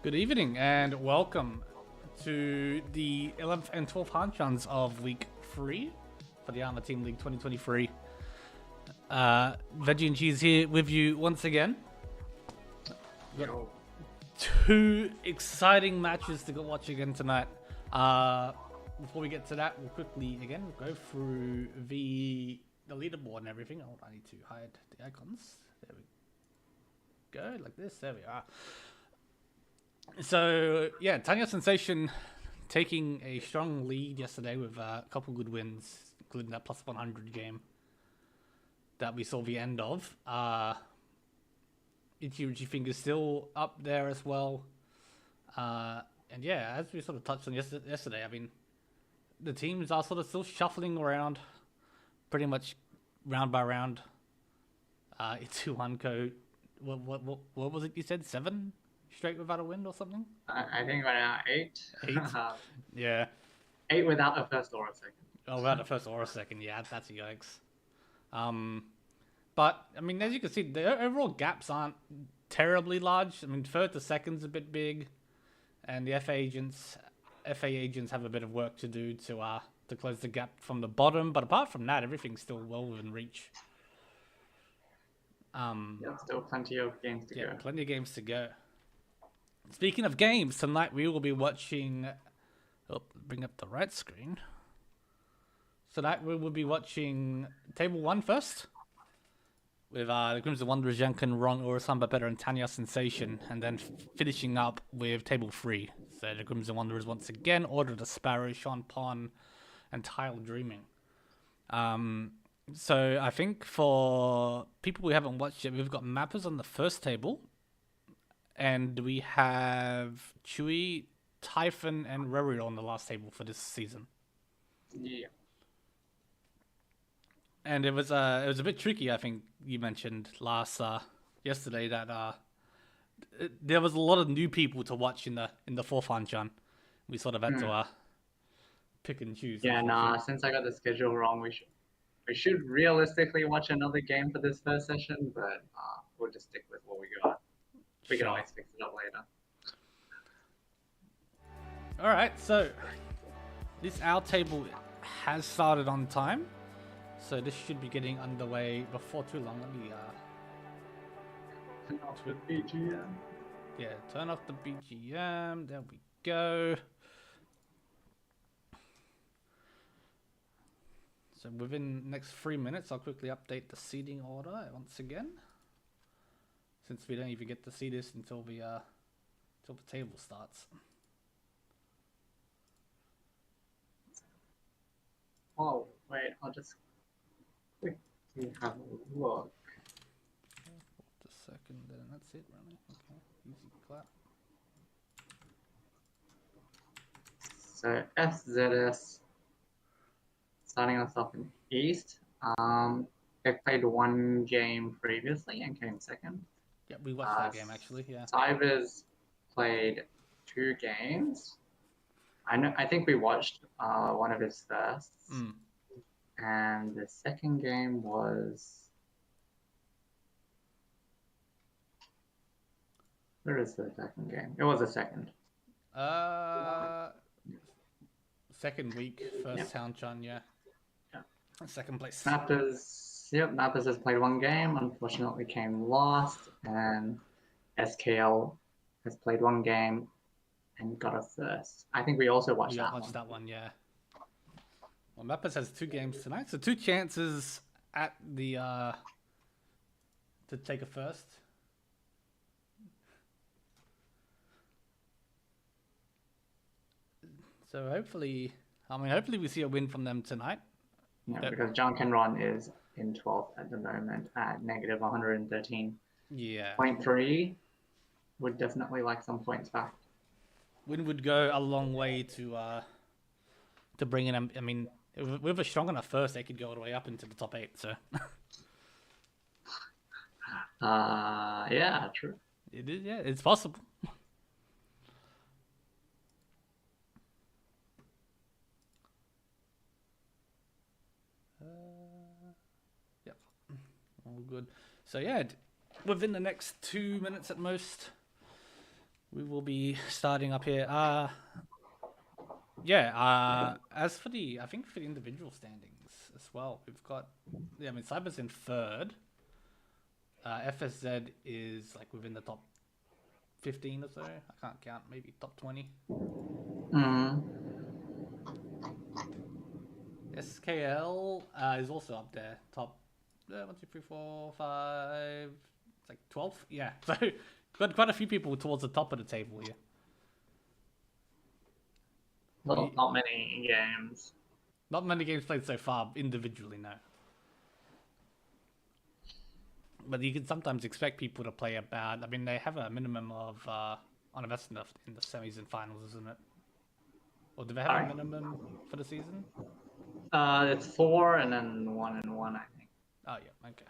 Good evening and welcome to the 11th and 12th Hanchans of Week 3 for the ARMA Team League 2023. Veggie and Cheese here with you once again. We've got two exciting matches to go watch again tonight. Before we get to that, we'll quickly again go through the leaderboard and everything. Oh, I need to hide the icons. There we go, like this. There we are. So yeah, Tanya Sensation taking a strong lead yesterday with a couple good wins, including that plus 100 game that we saw the end of. Riichi Fingers still up there as well. And yeah, as we sort of touched on yesterday, I mean, the teams are sort of still shuffling around pretty much round by round. Hanko, what was it you said? 7 straight without a win or something? I think right now 8. 8? Yeah. 8 without a first or a second. Oh, without a first or a second, yeah, that's a yikes. But, I mean, as you can see, the overall gaps aren't terribly large. I mean, third to second's a bit big, and the FA agents have a bit of work to do to close the gap from the bottom. But apart from that, everything's still well within reach. Yeah, still plenty of games to go. Yeah, plenty of games to go. Speaking of games, tonight we will be watching... Oh, bring up the right screen. So tonight we will be watching Table 1 first, with the Crimson Wanderers, Yankin, Ron, Urasamba Better, and Tanya Sensation, and then finishing up with Table 3. So the Crimson Wanderers once again, Order of the Sparrow, Sean Pon, and Tile Dreaming. So I think for people who haven't watched it, we've got Mappers on the first table, and we have Chewy, Typhon, and Ruri on the last table for this season. Yeah. And it was a bit tricky. I think you mentioned yesterday that there was a lot of new people to watch in the fourth Hanchan. We sort of had to pick and choose. Yeah, since I got the schedule wrong, we should realistically watch another game for this first session, but we'll just stick with what we got. We can always fix it up later. All right, so this our table has started on time. So this should be getting underway before too long. Let me turn off the BGM. Yeah, turn off the BGM. There we go. So within the next 3 minutes, I'll quickly update the seating order once again, since we don't even get to see this until the table starts. Oh wait, I'll just quickly have a look. Just a second, then that's it, really. Okay, easy clap. So FZS starting us off in East. They played 1 game previously and came second. Yeah, we watched that game actually. Yeah. Cybers played 2 games. I think we watched one of his firsts. And the second game was... Where is the second game? It was a second. Second week, first Hanchan, yeah. Second place. Mappers has played 1 game, unfortunately came last, and SKL has played 1 game and got a first. I think we also watched that one, yeah. Well, Mappers has 2 games tonight, so 2 chances at the to take a first. So hopefully we see a win from them tonight. Yeah, because John Kenron is in 12th at the moment at negative 113. Yeah. 0.3. Would definitely like some points back. Win would go a long way to bring in. I mean, with a strong enough first, they could go all the way up into the top 8. So. Yeah, true. It is. Yeah, it's possible. Yep. All good. So yeah, within the next 2 minutes at most, we will be starting up here. As for the, I think for the individual standings as well, we've got, I mean, Cyber's in third. FSZ is like within the top 15 or so. I can't count, maybe top 20. SKL is also up there, top 1, 2, 3, 4, 5, it's like 12th. Yeah, so got quite a few people towards the top of the table here. Not many games. Not many games played so far individually, no. But you can sometimes expect people to play about. I mean, they have a minimum of on the best enough in the semis and finals, isn't it? Or do they have a minimum for the season? It's 4 and then 1 and 1, I think. Oh yeah, okay.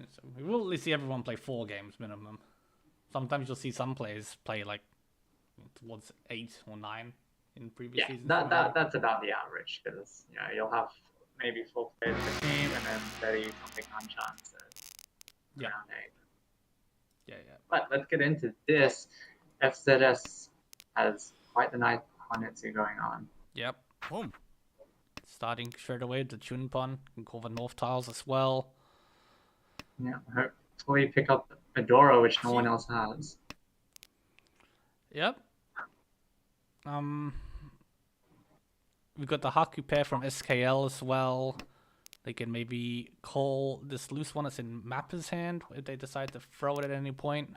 So we will at least see everyone play 4 games minimum. Sometimes you'll see some players play like towards 8 or 9 in previous seasons. Yeah, that's about the average, because you'll have maybe 4 players per team and then 30 something Hanchans. Yeah. Around 8. Yeah. But let's get into this. FZS has quite the nice Honitsu going on. Yep. Boom. Starting straight away the Chunpon, can call the North Tiles as well. Yeah, hopefully pick up Adora, which no one else has. Yep. We've got the Haku pair from SKL as well. They can maybe call this loose one that's in Mapper's hand if they decide to throw it at any point.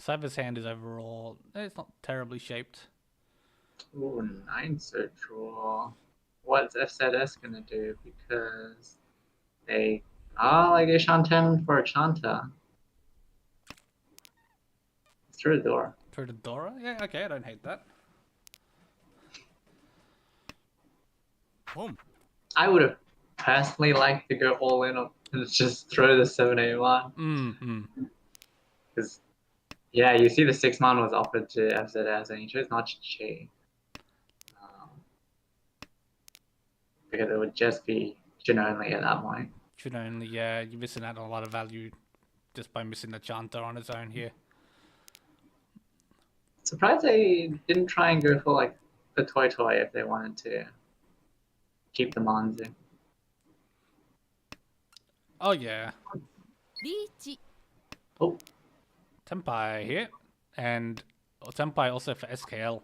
Cyber's hand is overall, it's not terribly shaped. Ooh, 9 so draw. What's FZS gonna do? Because they like a Shanten for a Chanta. Through the door. Through the door? Yeah, okay, I don't hate that. Boom. I would have personally liked to go all in on and just throw the 781. Because, you see the 6-man was offered to FZS and he chose not to cheat. Because it would just be Jin only at that point. Jin only, yeah, you're missing out on a lot of value just by missing the Chanter on its own here. Surprised they didn't try and go for like the Toy if they wanted to keep the Manzu. Oh yeah. Riichi. Oh. Tenpai here. And Tenpai also for SKL.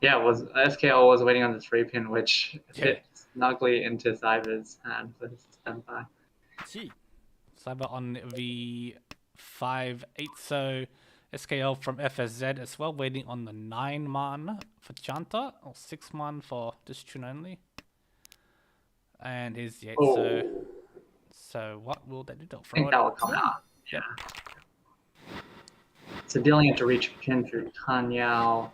Yeah, SKL was waiting on the 3-pin, which fit snugly into Cyber's hand for his Tenpai. Cyber on the 5-8, so SKL from FSZ as well, waiting on the 9-man for Chanta, or 6-man for this tune only. And here's the 8, so what will they do? They'll throw I think that will come out. Yeah. So dealing it to reach pin through Tanyao,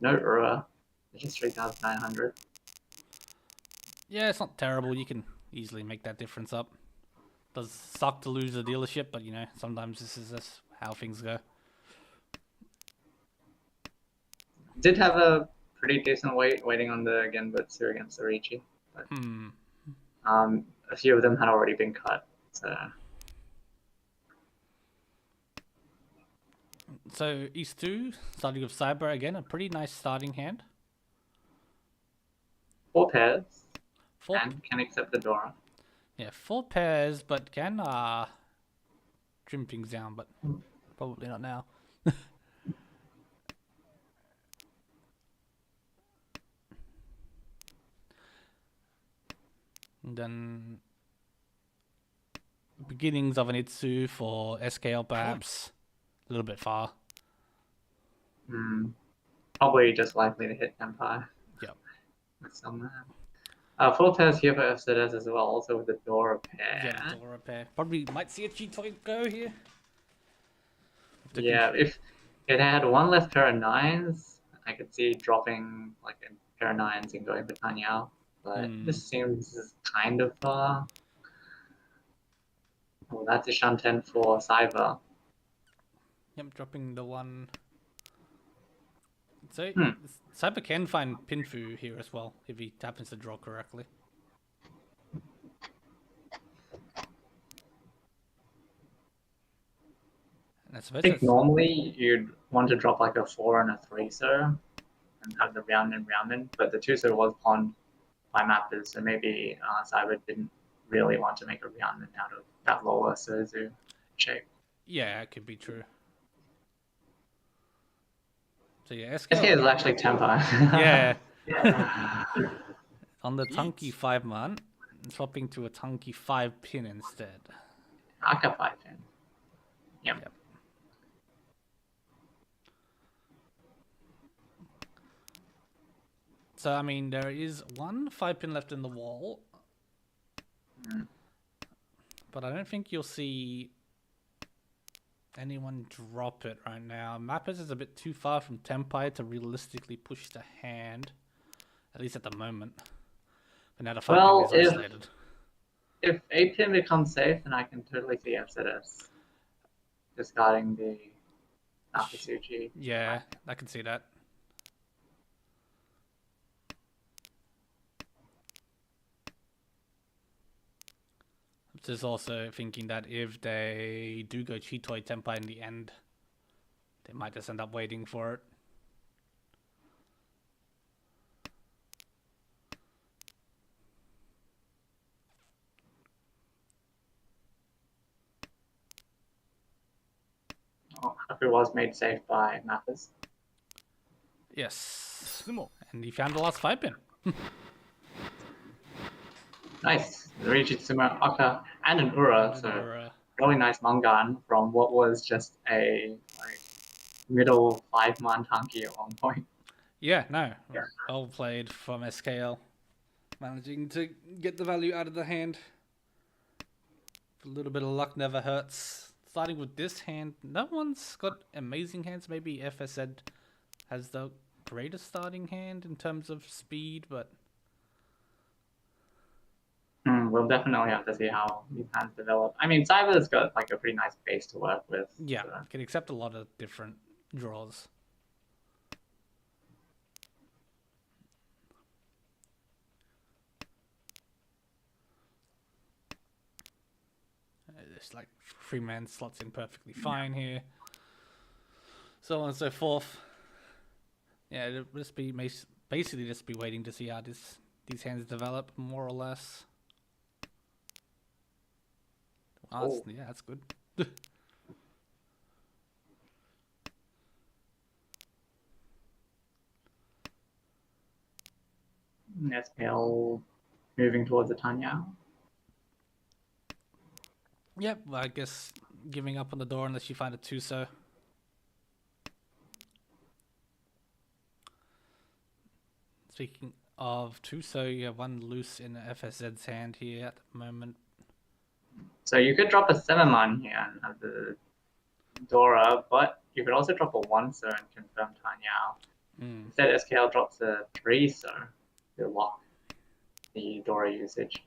no Ura, just 3,900. Yeah, it's not terrible. You can easily make that difference up. Does suck to lose a dealership, but sometimes this is just how things go. Did have a pretty decent waiting on the Genbutsu against the Riichi. But, a few of them had already been cut. So East 2, starting with Cyber again, a pretty nice starting hand. 4 pairs. And can accept the Dora. Yeah, 4 pairs, but can trim things down, but probably not now. And then beginnings of an Itsu for SKL perhaps. A little bit far. Probably just likely to hit Empire. Yep. With some 4 pairs here for FZS as well, also with the Dora pair. Yeah, the Dora pair. Probably might see a cheat toy go here. Yeah, if it had one less pair of 9s, I could see dropping like a pair of 9s and going for Tanyao. But this seems kind of far. Oh, that's a Shanten for Cyber. Yep, dropping the 1. So Cyber can find Pinfu here as well if he happens to draw correctly. I I think normally you'd want to drop like a 4 and a 3 so and have the round and, but the 2 so was pawned by mappers, so maybe Cyber didn't really want to make a round out of that lower Suzu shape. Yeah, it could be true. So yeah, SK is actually tempo. Yeah. On the Tunky 5-man, swapping to a Tunky 5-pin instead. Aka 5-pin. Yep. So, I mean, there is one 5-pin left in the wall. But I don't think you'll see anyone drop it right now. Mappers is a bit too far from Tempai to realistically push the hand. At least at the moment. But now the 5-pin is isolated. If 8-pin becomes safe, then I can totally see FZS discarding the Nakatsuchi. Yeah, I can see that. Just also thinking that if they do go Chitoi Tempai in the end, they might just end up waiting for it. Oh, it was made safe by Mappers. Yes. And he found the last 5-pin. Nice. Riichi, Tsuma, Aka, and an Ura. So really nice Mangan from what was just a middle 5-man Tanki at one point. Yeah, no. Yeah. Well played from SKL. Managing to get the value out of the hand. A little bit of luck never hurts. Starting with this hand, no one's got amazing hands. Maybe FSZ has the greatest starting hand in terms of speed, but... We'll definitely have to see how these hands develop. I mean, Cyber's got like a pretty nice base to work with. Yeah, so. Can accept a lot of different draws. It's like 3-man slots in perfectly fine here. So on and so forth. Yeah, it'll just be basically just be waiting to see how these hands develop, more or less. Oh, yeah, that's good. SPL moving towards the Tanya. Yep, well, I guess giving up on the door unless you find a 2-so. Speaking of 2-so, you have one loose in FSZ's hand here at the moment. So you could drop a 7-man here and have the Dora, but you could also drop a 1-so and confirm Tanyao. Instead, SKL drops a 3-so to lock the Dora usage.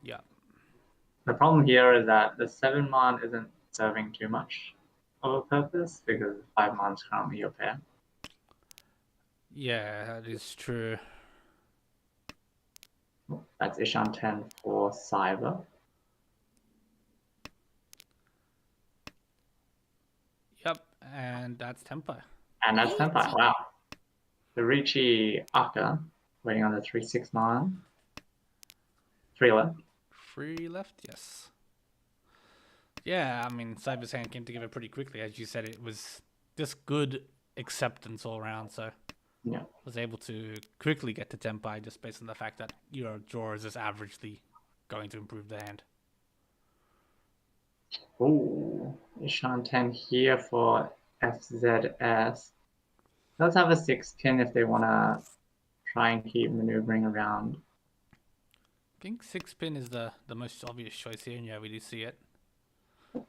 Yeah. The problem here is that the 7-man isn't serving too much of a purpose because 5-man's currently your pair. Yeah, that is true. That's Ishan 10 for Cyber. Yep, and that's Tempai. And that's Tempai, wow. The Riichi Aka, waiting on the 3-6-man. 3 left. 3 left, yes. Yeah, I mean, Cyber's hand came together pretty quickly. As you said, it was just good acceptance all around, so... Yeah. Was able to quickly get to Tempai just based on the fact that your draw is just averagely going to improve the hand. Ooh, Ishan 10 here for FZS. Let's have a 6-pin if they want to try and keep maneuvering around. I think 6-pin is the most obvious choice here, and yeah, we do see it.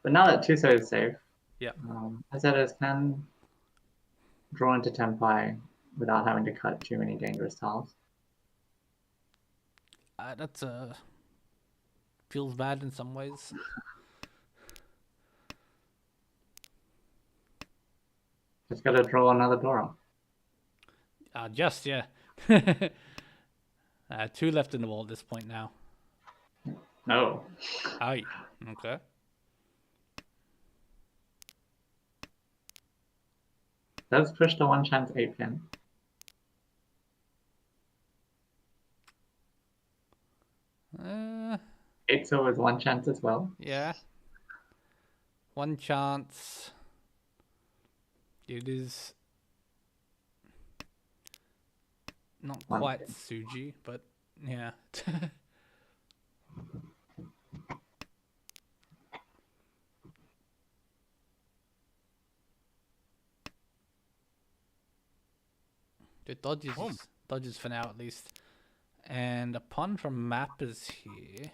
But now that 2-so is safe, yeah, FZS can draw into Tempai without having to cut too many dangerous tiles. That's feels bad in some ways. Just gotta draw another Dora. Just, yeah. 2 left in the wall at this point now. No. Aye. Okay. Let's push the one chance 8 pin. Uh, 8 so with one chance as well. yeah. One chance. It is not One quite pin. Suji, but yeah. The dodges for now at least. And a pawn from map is here.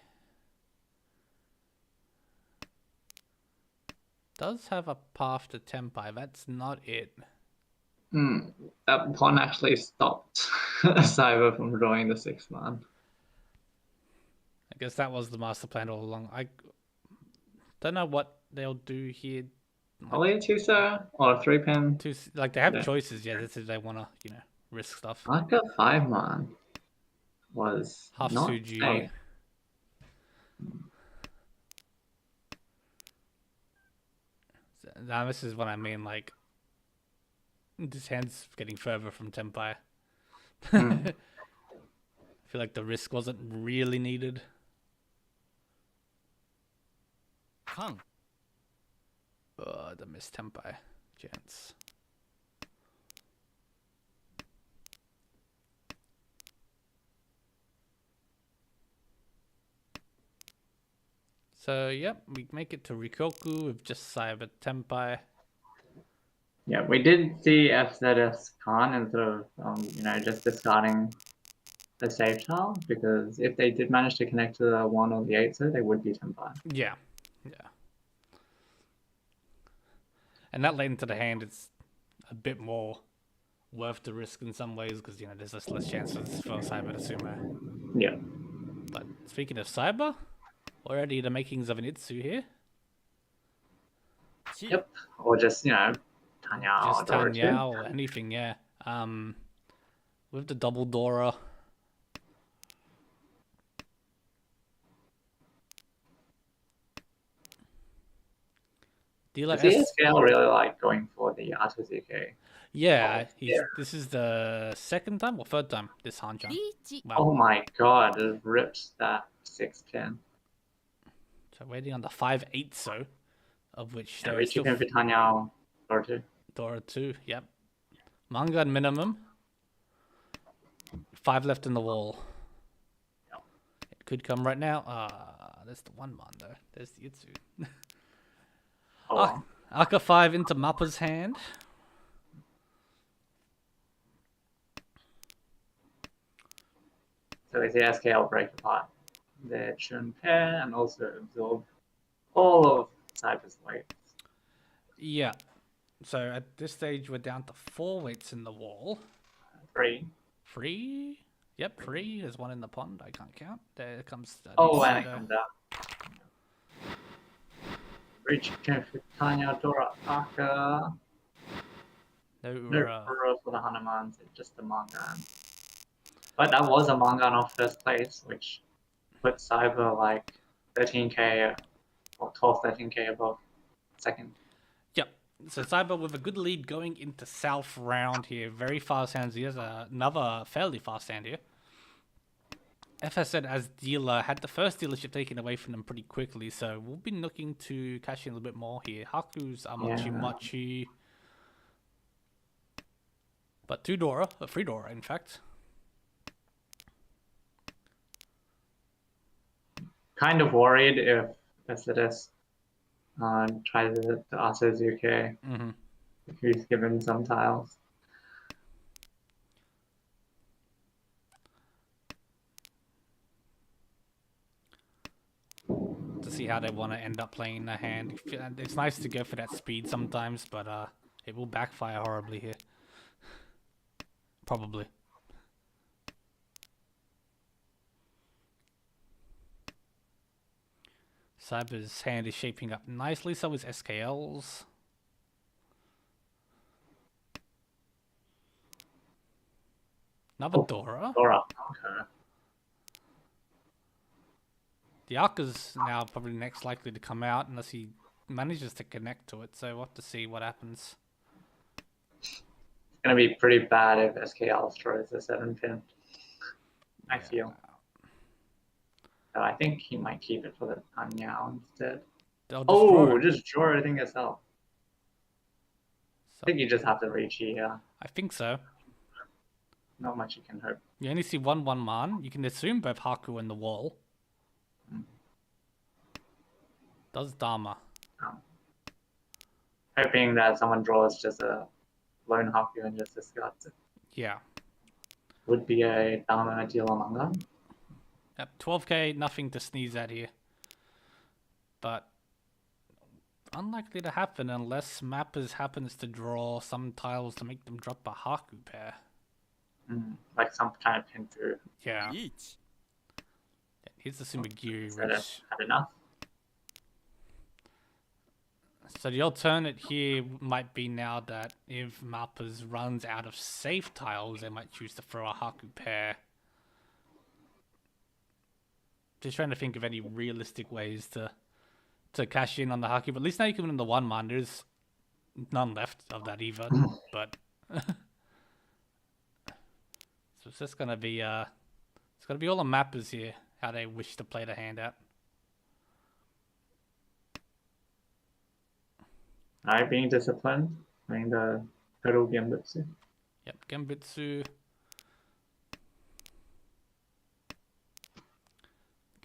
Does have a path to Tempai. That's not it. That pawn actually stopped Cyber from drawing the 6th man. I guess that was the master plan all along. I don't know what they'll do here. Probably a 2 sir or a 3 pin. Like they have Yeah. choices. Yeah, this is they want to risk stuff. Like a 5 man was Half not Suji. safe. Now this is what I mean. Like this hand's getting further from Tempai. I feel like the risk wasn't really needed. Kang. The missed Tempai chance. So yep, we make it to Rikoku with just Cyber Tempai. Yeah, we did see FZS Khan instead of just discarding the safe tile, because if they did manage to connect to the 1 or the 8 so they would be Tempai. Yeah. And that late into the hand is a bit more worth the risk in some ways because there's just less chances for Cyber to sumo. Yeah. But speaking of Cyber, already the makings of an Itsu here. Yep. Or just Tanyao. Just Tanyao or anything, yeah. With the double Dora. Does the SKL really like going for the Artuzuke? Yeah, this is the second time or third time this Hanchan. Riichi. Wow. Oh my god, it ripped that 6 pin. So waiting on the 5/8 so, of which Yeah, there is Riichi pin for Tanyao Dora 2. Dora 2, yep. Manga at minimum. 5 left in the wall. Yep. It could come right now. There's the 1 man though. There's the Itsu. Aka 5 into Mappa's hand. So we see SKL break apart the Chun pair and also absorb all of Cyber's weight. Yeah. So at this stage we're down to 4 weights in the wall. 3. 3? Yep, 3. There's 1 in the pond. I can't count. There comes the And it comes out. Riichi pin for Tanya Dora Aka. No Kuro for the Hanumans, it's just the Mangan. But that was a Mangan off first place, which put Cyber like 13k or 12, 13k above second. Yep. So Cyber with a good lead going into South round here. Very fast hands. He has another fairly fast hand here. FSN as dealer had the first dealership taken away from them pretty quickly, so we'll be looking to cash in a little bit more here. Haku's Machi. But 2 Dora, a 3 Dora in fact. Kind of worried if Mercedes tries to Artuzuke. If he's given some tiles. To see how they want to end up playing the hand. It's nice to go for that speed sometimes, but it will backfire horribly here. Probably. Cyber's hand is shaping up nicely, so is SKL's. Another Dora. Dora, okay. The Arca's now probably next likely to come out unless he manages to connect to it, so we'll have to see what happens. gonna be pretty bad if SKL throws a 7-pin. I feel. So I think he might keep it for the Anyao instead. Oh, just draw everything yourself. I think you just have to Riichi here. I think so. Not much you can hope. You only see one man. You can assume both Haku and the wall. Does Dharma. Hoping that someone draws just a lone Haku and just discards it. Yeah. Would be a Dharma deal on manga. Yep, 12k, nothing to sneeze at here. But unlikely to happen unless Mappers happens to draw some tiles to make them drop a Haku pair. Like some kind of pin through. Yeah. Here's the Sumagiri, which... Had enough. So the alternate here might be now that if Mappers runs out of safe tiles, they might choose to throw a Haku pair. Just trying to think of any realistic ways to cash in on the Haku, but at least now you can win the 1-man. There's none left of that either. But so it's just gonna be it's gonna be all the Mappers here, how they wish to play the hand out. Alright, being disciplined, playing the total Genbutsu. Yep, Genbutsu.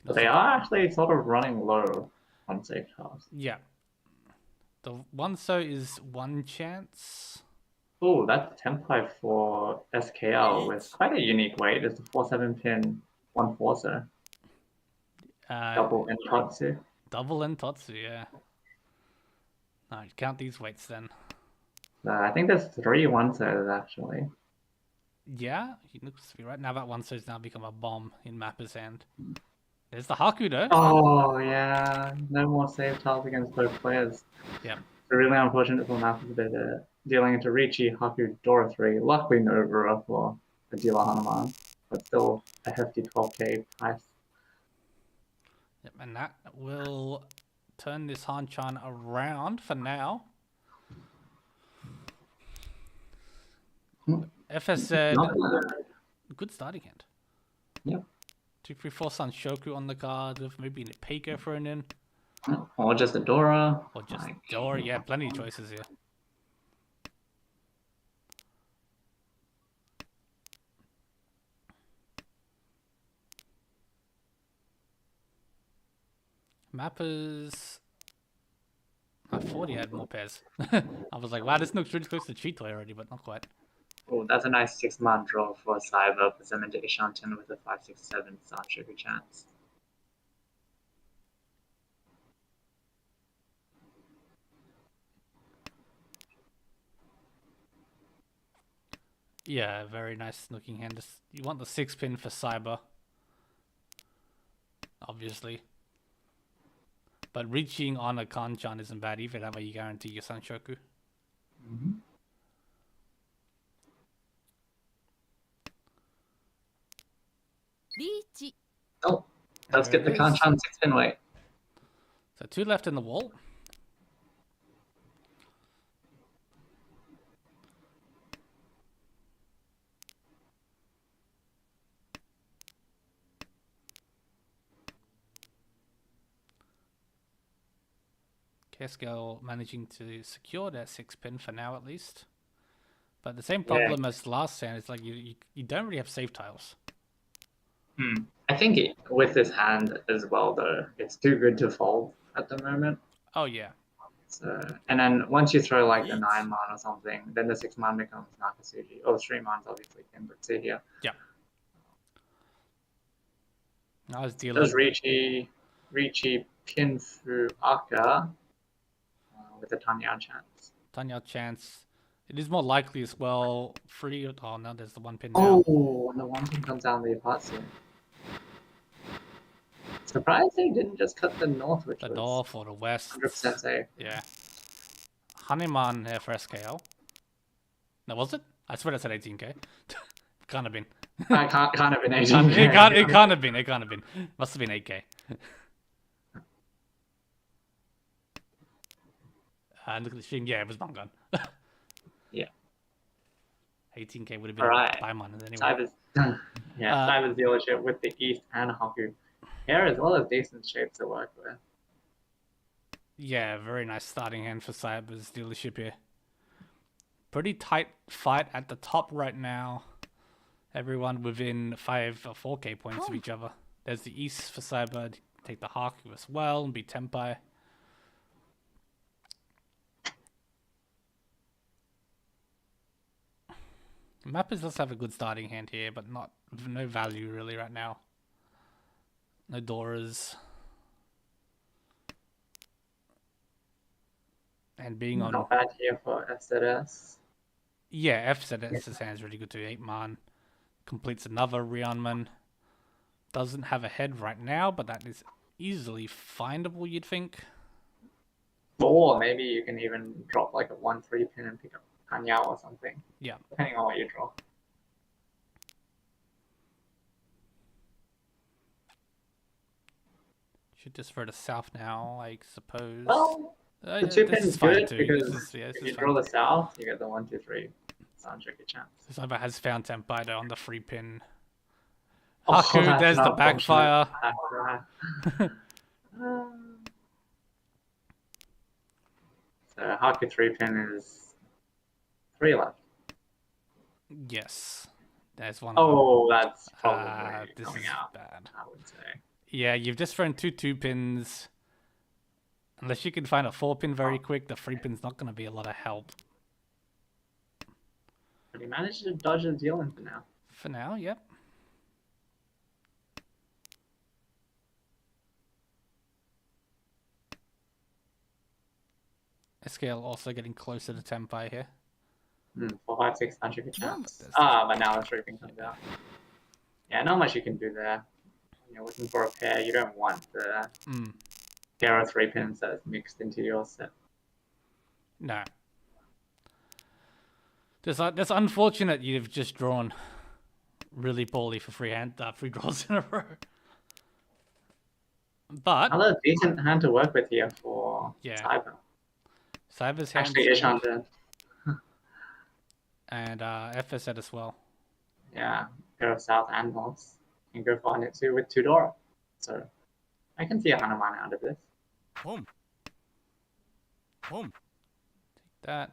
But they are actually sort of running low on safe tiles. Yeah. The one so is 1 chance. Oh, that's template for SKL with quite a unique weight. It's a 4-7 pin 1 forcer. Double Entotsu. Double Entotsu, yeah. Alright, count these weights then. I think there's 3 1-siders actually. Yeah, he looks to be right. Now that 1-side's now become a bomb in Mapper's hand. There's the Haku though. Oh yeah, no more save tiles against both players. Yep. It's really unfortunate for Mappers that they're dealing into Riichi, Haku, Dora 3. Luckily no Ura for the dealer Hanuman, but still a hefty 12k price. Yep, and that will turn this Hanchan around for now. FS said, good starting hand. Yep. 2, 3, 4 Sanshoku on the card with maybe a Peiko thrown in. Or just a Dora. Or just Dora, yeah, plenty of choices here. Mappers. I thought he had more pairs. I was like, wow, this looks really close to cheat toy already, but not quite. Oh, that's a nice 6-man draw for Cyber, presented to Ishanten with a 5-6-7 Sanshoku chance. Yeah, very nice looking hand. You want the 6-pin for Cyber. Obviously. But reaching on a Kanchan isn't bad either. That way you guarantee your Sanshoku. Riichi. Oh, let's get the Kanchan 6-pin weight. So 2 left in the wall. Keskel managing to secure that 6-pin for now at least. But the same problem as last hand, it's like you don't really have save tiles. I think with this hand as well though, it's too good to fold at the moment. Oh yeah. So, and then once you throw like the 9-man or something, then the 6-man becomes Nakasuji. Or the 3-man's obviously Genbutsu here. Yeah. I was dealing. Does Riichi pin through Aka with a Tanya chance? Tanya chance. It is more likely as well. 3. Oh no, there's the 1 pin now. Oh, and the 1 pin comes down the Apatsu. Surprised they didn't just cut the north, which the was north or the west. 100% safe. Yeah. Hanuman here for SKL. No, was it? I swear I said 18k. Can't have been. I can't have been 18k. It can't have been. It can't have been. Must have been 8k. And look at the stream. Yeah, it was Mangan. Yeah. 18k would have been Alright. a buy minus anyway. Cyber's Cyber's dealership with the East and Haku. Here as well as decent shape to work with. Yeah, very nice starting hand for Cyber's dealership here. Pretty tight fight at the top right now. Everyone within 5 or 4k points of each other. There's the East for Cyber. Take the Haku as well and be Tempai. Mappers does have a good starting hand here, but no value really right now. No Doras. And being on... Not bad here for FZS. Yeah, FZS's hand's really good too. 8-man. Completes another Rianman. Doesn't have a head right now, but that is easily findable, you'd think. Or maybe you can even drop like a 1-3 pin and pick up Hanyao or something. Yeah. Depending on what you draw. Should just throw to south now, I suppose. Well, the 2 pin is good because if if you draw the south, you get the 1-2-3. Sound tricky chance. Cyber has found Tempai though on the 3 pin. Oh, Haku, there's the backfire. So Haku 3 pin is 3 left. Yes. There's one. Oh, that's probably this coming is out, bad. I would say. Yeah, you've just thrown 2 pins. Unless you can find a 4 pin very quick, the 3 pin's not going to be a lot of help. But he managed to dodge a deal in for now. For now, yep. SKL also getting closer to Tempai here. 4, 5, 6, not a good chance. But now the 3 pin comes out. Yeah, not much you can do there. When you're looking for a pair, you don't want the pair of 3 pins that's mixed into your set. No. That's unfortunate you've just drawn really poorly for free draws in a row. But another decent hand to work with here for Cyber. Cyber's hand actually Ish Hunter. And FSZ as well. Yeah, pair of South and North. And go for it too with 2 Dora. So I can see a Hanuman out of this. Boom. Boom. Take that.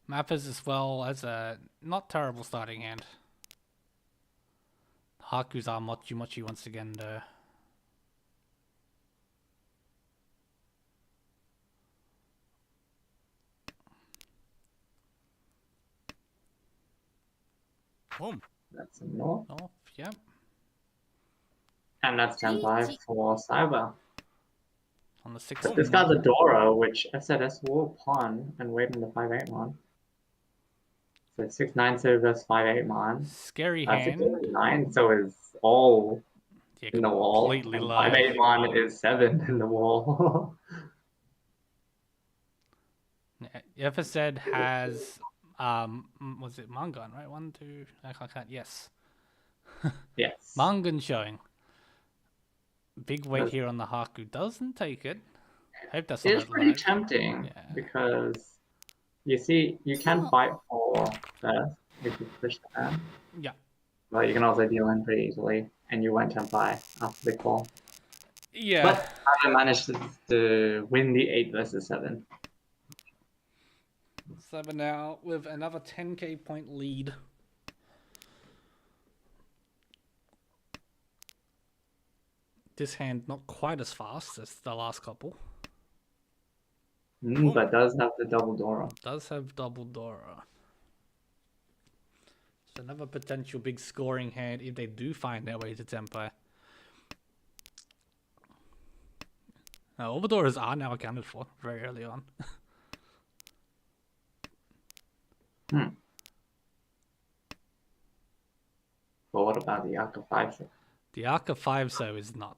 Mappers as well as a not terrible starting hand. Haku's are mochi once again though. Boom. That's a North. North, yep. And that's Tempai for Cyber. On the 6. But this guy's a Dora, which FZS will pawn and wait on the 5-8 mon. So 6-9 so versus 5-8 mon. Scary hand. 9 so is all in the wall. Completely And live. 5-8 mon is 7 in the wall. FSZ has was it Mangan, right? 1, 2 I can't yes. Yes. Mangan showing. Big weight here on the Haku. Doesn't take it. I hope that's not It's pretty tempting because you see you can fight for first if you push the hand. Yeah. But you can also deal in pretty easily and you won't Tempai after the call. Yeah. But I managed to win the 8 versus 7. Cyber now with another 10k point lead. This hand not quite as fast as the last couple. But does have the double Dora. Does have double Dora. It's another potential big scoring hand if they do find their way to Tempai. All the Doras are now accounted for very early on. But what about the Arca 5? The Arca 5 so is not.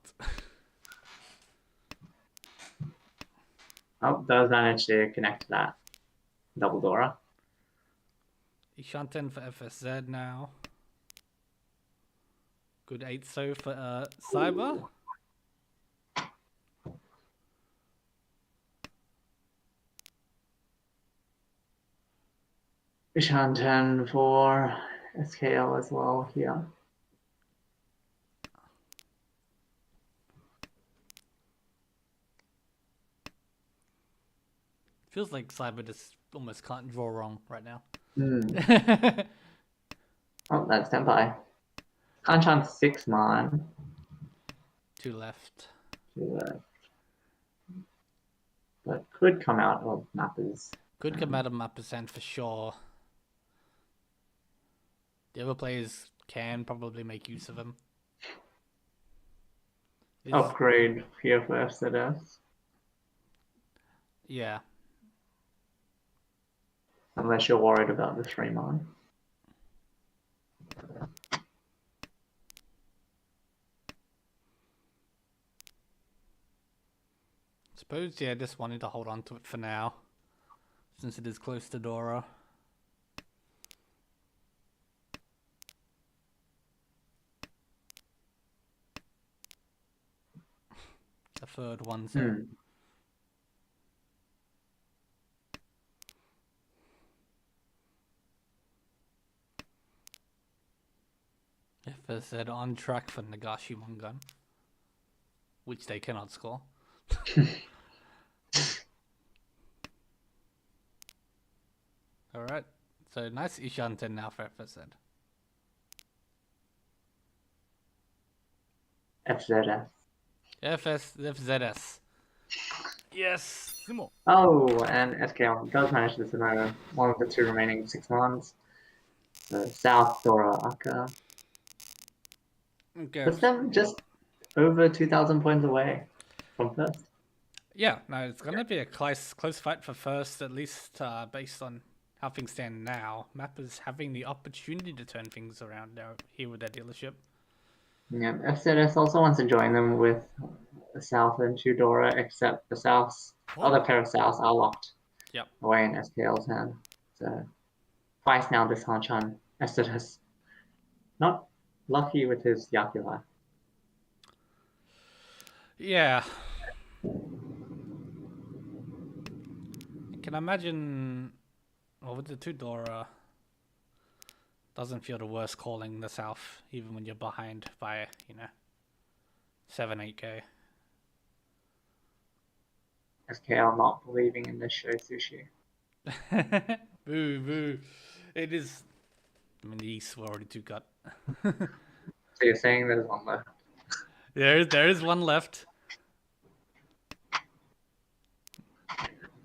Oh, does manage to connect to that double Dora. Ishanten for FSZ now. Good 8 so for Cyber. Ishan 10 for SKL as well here. Feels like Cyber just almost can't draw wrong right now. Oh, that's Senpai. Hanchans 6 man. 2 left. 2 left. But could come out of Mappers. Could come out of my percent for sure. The other players can probably make use of him. Upgrade here for FZS. Yeah. Unless you're worried about the 3 man. Suppose, yeah, just wanted to hold on to it for now. Since it is close to Dora. The third one, so. If I said on track for Nagashi Mongun, which they cannot score. Alright, so nice Ishan 10 now for FZ. FZS. FZS. Yes! Oh, and SKL does manage to survive one of the 2 remaining 6 mans. The South Dora Aka. Okay. Puts them just over 2,000 points away from first. Yeah, no, it's going to be a close fight for first, at least based on how things stand now. Mapper's having the opportunity to turn things around now here with their dealership. Yeah, FZS also wants to join them with the South and 2 Dora, except the South's other pair of Souths are locked away in SKL's hand. So twice now this Hanchan. FZS not lucky with his Yakula. Yeah. I can imagine, well, with the 2 Dora, doesn't feel the worst calling the South, even when you're behind by, 7-8k. SKL not believing in this show sushi. Boo, boo. It is, I mean, the East were already 2 cut. So you're saying there's one left? There is one left.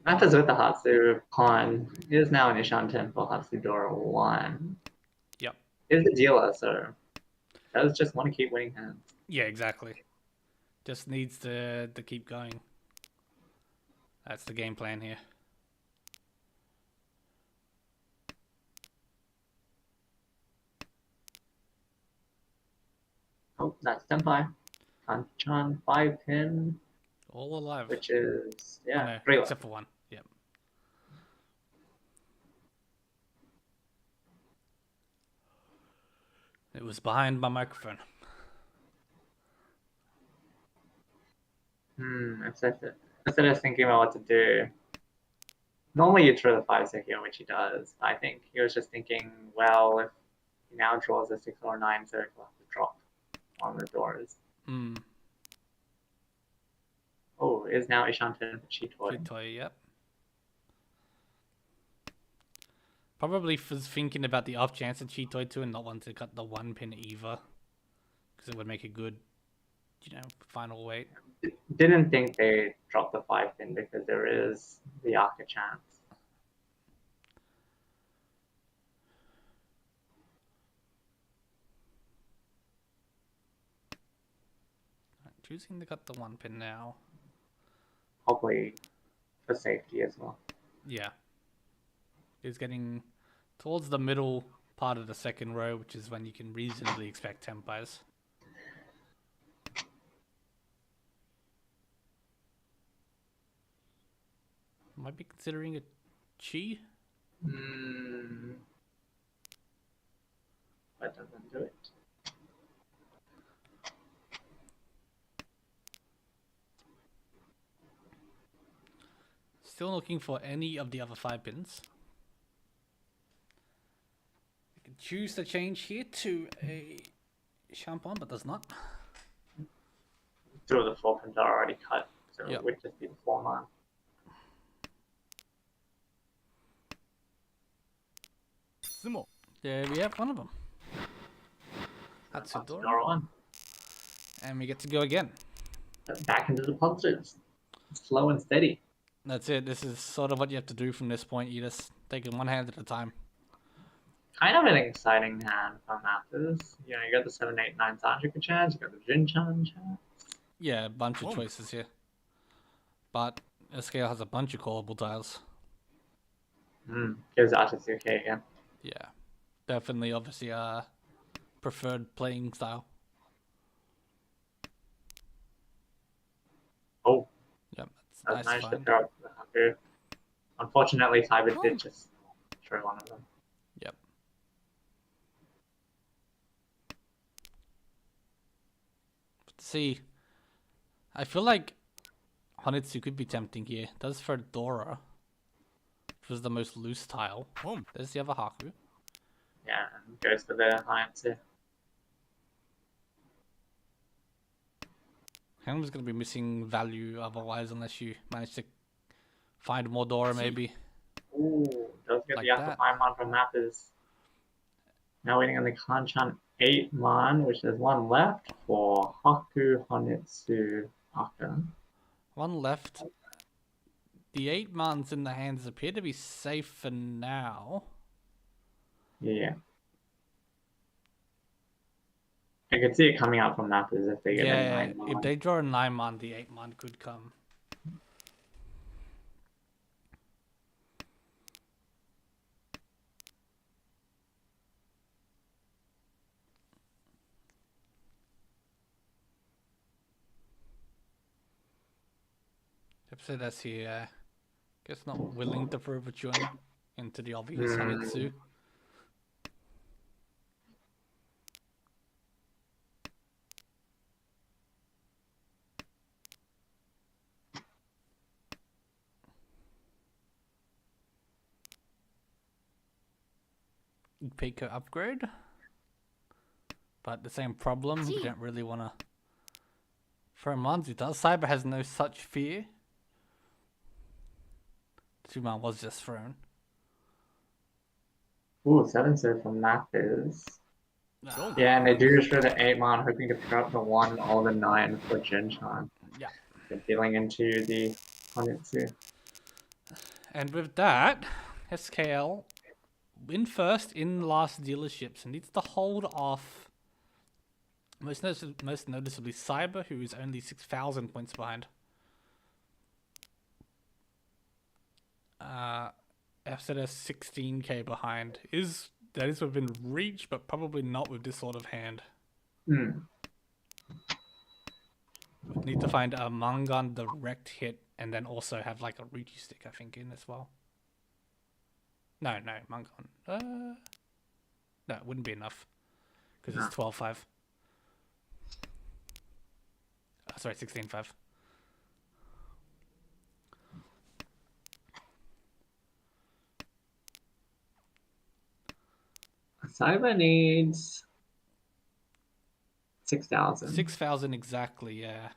Matters with the Hatsu pawn is now an Ishan 10 for Hatsu Dora 1. Yep. Is the dealer, so does just want to keep winning hands. Yeah, exactly. Just needs to keep going. That's the game plan here. Oh, that's Senpai. Hanchan 5 pin. All alive. Which is, yeah, no, 3 except for 1. Yep. It was behind my microphone. Instead of thinking about what to do. Normally you'd throw the 5 here, which he does. I think he was just thinking, well, if he now draws a 6 or 9, so he'll have to drop on the doors. Oh, is now Ishanten Chitoy. Chitoy, yep. Probably was thinking about the off chance of Chitoy too and not want to cut the 1 pin either. Because it would make a good, final weight. Didn't think they dropped the 5 pin because there is the Arca chance. Choosing to cut the 1 pin now. Probably for safety as well. Yeah. It's getting towards the middle part of the second row, which is when you can reasonably expect tempos. Might be considering a chi. That doesn't do it. Still looking for any of the other 5 pins. choose to change here to a Champon, but does not. 2 of the 4 pins are already cut, so Yep. it would just be the 4-man. There we have one of them. That's That's Dora. Dora 1. And we get to go again. Back into the positives. Slow and steady. That's it. This is sort of what you have to do from this point. You just take it one hand at a time. Kind of an exciting hand for Mathers. You know, you got the 7, 8, 9 Sanjika chance, you got the Jinchan chance. Yeah, a bunch of choices here. But SKL has a bunch of callable tiles. Gives Atsuke again. Yeah. Definitely, obviously, preferred playing style. Oh, Yep, I that's managed to fine. throw up the Haku. Unfortunately, Cyber did just throw one of them. Yep. Let's see. I feel like Honitsu could be tempting here. Does for Dora. Which was the most loose tile. There's the other Haku. Yeah, and goes for the Hanchans. Hanchans going to be missing value otherwise unless you manage to find more Dora maybe. Ooh, does get Like the upper that. 5-man from Mathers. Now waiting on the Kanchan 8-man, which there's one left for Haku, Honitsu, Aka. One left. The 8 mans in the hands appear to be safe for now. Yeah. I could see it coming out from Mathers if they get a Yeah, 9-man. if they draw a 9-man, the 8-man could come. Episode S here, guess not willing to throw a join into the obvious Hanitsu. Pico upgrade, but the same problem. We don't really want to throw Manzuta. Cyber has no such fear. 2-man was just thrown. Ooh, 7 serve from Mathers. Ah, Yeah, and they do just for the 8-man, hoping to pick up the 1 or the 9 for Jinchan. yeah. They're dealing into the Honitsu. And with that, SKL win first in last dealerships and needs to hold off most noticeably Cyber, who is only 6,000 points behind. FZS 16k behind. That is within reach, but probably not with this sort of hand. We need to find a Mangan direct hit and then also have like a Riichi stick, I think, in as well. No, Mangan. No, it wouldn't be enough because it's 12-5. Sorry, 16-5. Cyber needs 6,000. 6,000 exactly, yeah.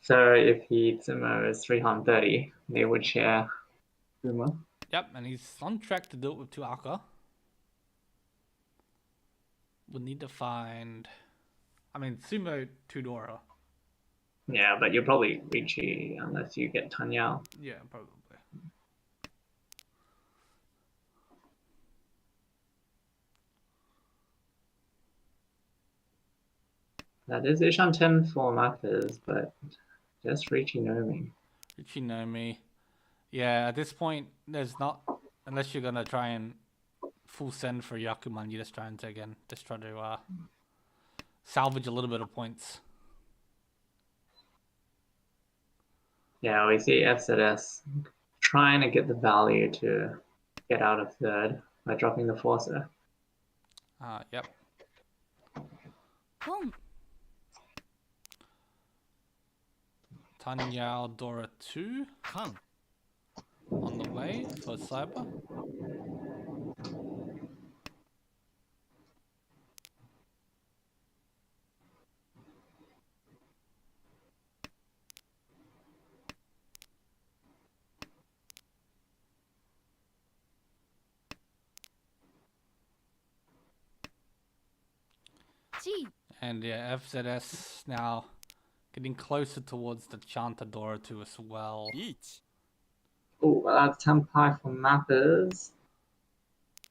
So if he Tsumo is 330, they would share Tsumo. Yep, and he's on track to do it with 2 Aka. We'll need to find... I mean, Sumo 2 Dora. Yeah, but you'll probably Riichi unless you get Tanya. Yeah, probably. That is Ishan 10 for Mathers, but just Riichi Nomi. Riichi Nomi. Yeah, at this point, there's not... Unless you're going to try and full send for Yakuman, you just try and just try to salvage a little bit of points. Yeah, we see FZS trying to get the value to get out of third by dropping the Forcer. Yep. Tanya Dora 2 on the way for Cyber. Riichi. And yeah, FZS now getting closer towards the Chantadora too as well. Riichi. Oh, Tenpai for mappers.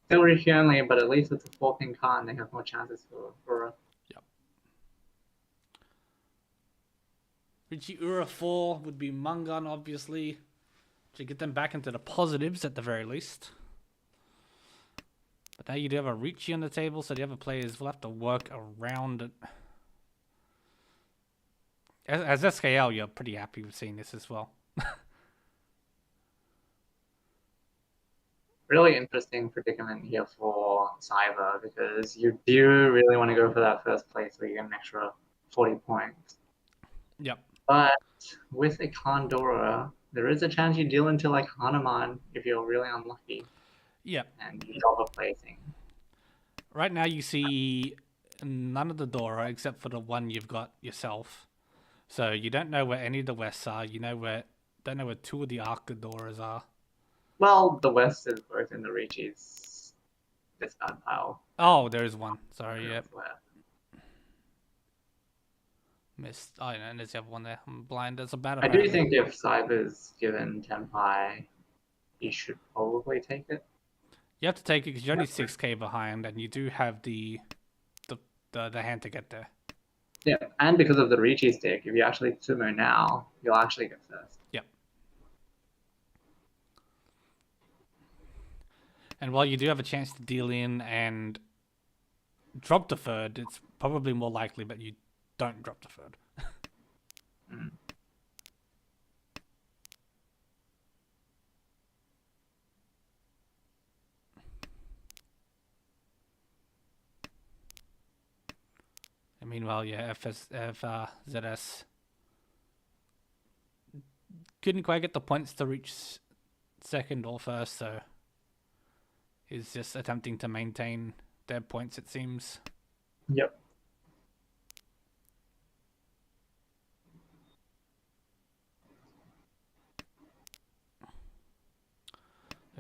Still Riichi only, but at least it's a 4-pin card and they have more chances for a... Yep. Riichi Ura 4 would be Mangan, obviously, to get them back into the positives at the very least. But now you do have a Riichi on the table, so the other players will have to work around it. As SKL, you're pretty happy with seeing this as well. Really interesting predicament here for Cyber because you do really want to go for that first place where you get an extra 40 points. Yep. But with a Kandora, there is a chance you deal into like Hanuman if you're really unlucky. Yep. And you drop a placing. Right now you see none of the Dora except for the one you've got yourself. So you don't know where any of the Wests are. You don't know where two of the Arcadoras are. Well, the West is both in the Riichi's discard pile. Oh, there is one. Sorry, yep. Left. Missed. Oh, and there's the other one there. I'm blind as a bat. I do think if Cyber's given Tenpai, he should probably take it. You have to take it because you're only 6k behind, and you do have the hand to get there. Yeah, and because of the Riichi stick, if you actually sumo now, you'll actually get first. Yep. And while you do have a chance to deal in and drop the third, it's probably more likely that you don't drop the third. Mm. And meanwhile, yeah, ZS couldn't quite get the points to reach second or first, so he's just attempting to maintain their points, it seems. Yep.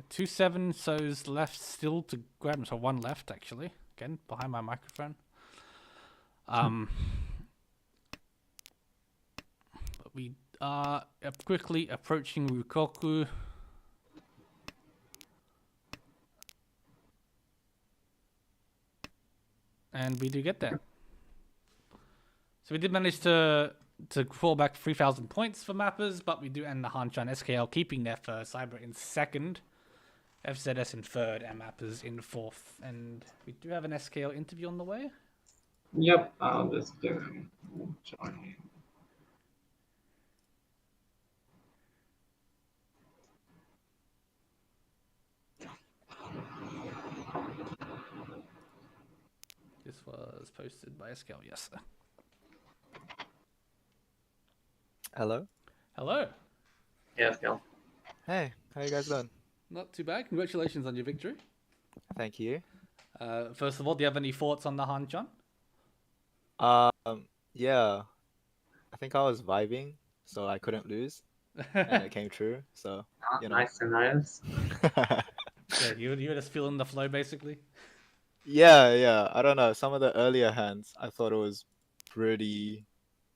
Two 7-sos left still to grab, so one left actually. Again, behind my microphone. But we are quickly approaching Rukoku. And we do get there. So we did manage to fall back 3,000 points for mappers, but we do end the Hanchan SKL keeping their first, Cyber in second, FZS in third, and mappers in fourth. And we do have an SKL interview on the way. Yep, I'll just give him join. This was posted by SKL, yes. Hello. Hello. Yeah, Phil. Hey, how you guys doing? Not too bad. Congratulations on your victory. Thank you. First of all, do you have any thoughts on the Hanchan? Yeah. I think I was vibing, so I couldn't lose, and it came true. So you know. Nice scenarios. Yeah, you were just feeling the flow, basically. Yeah. I don't know. Some of the earlier hands, I thought it was pretty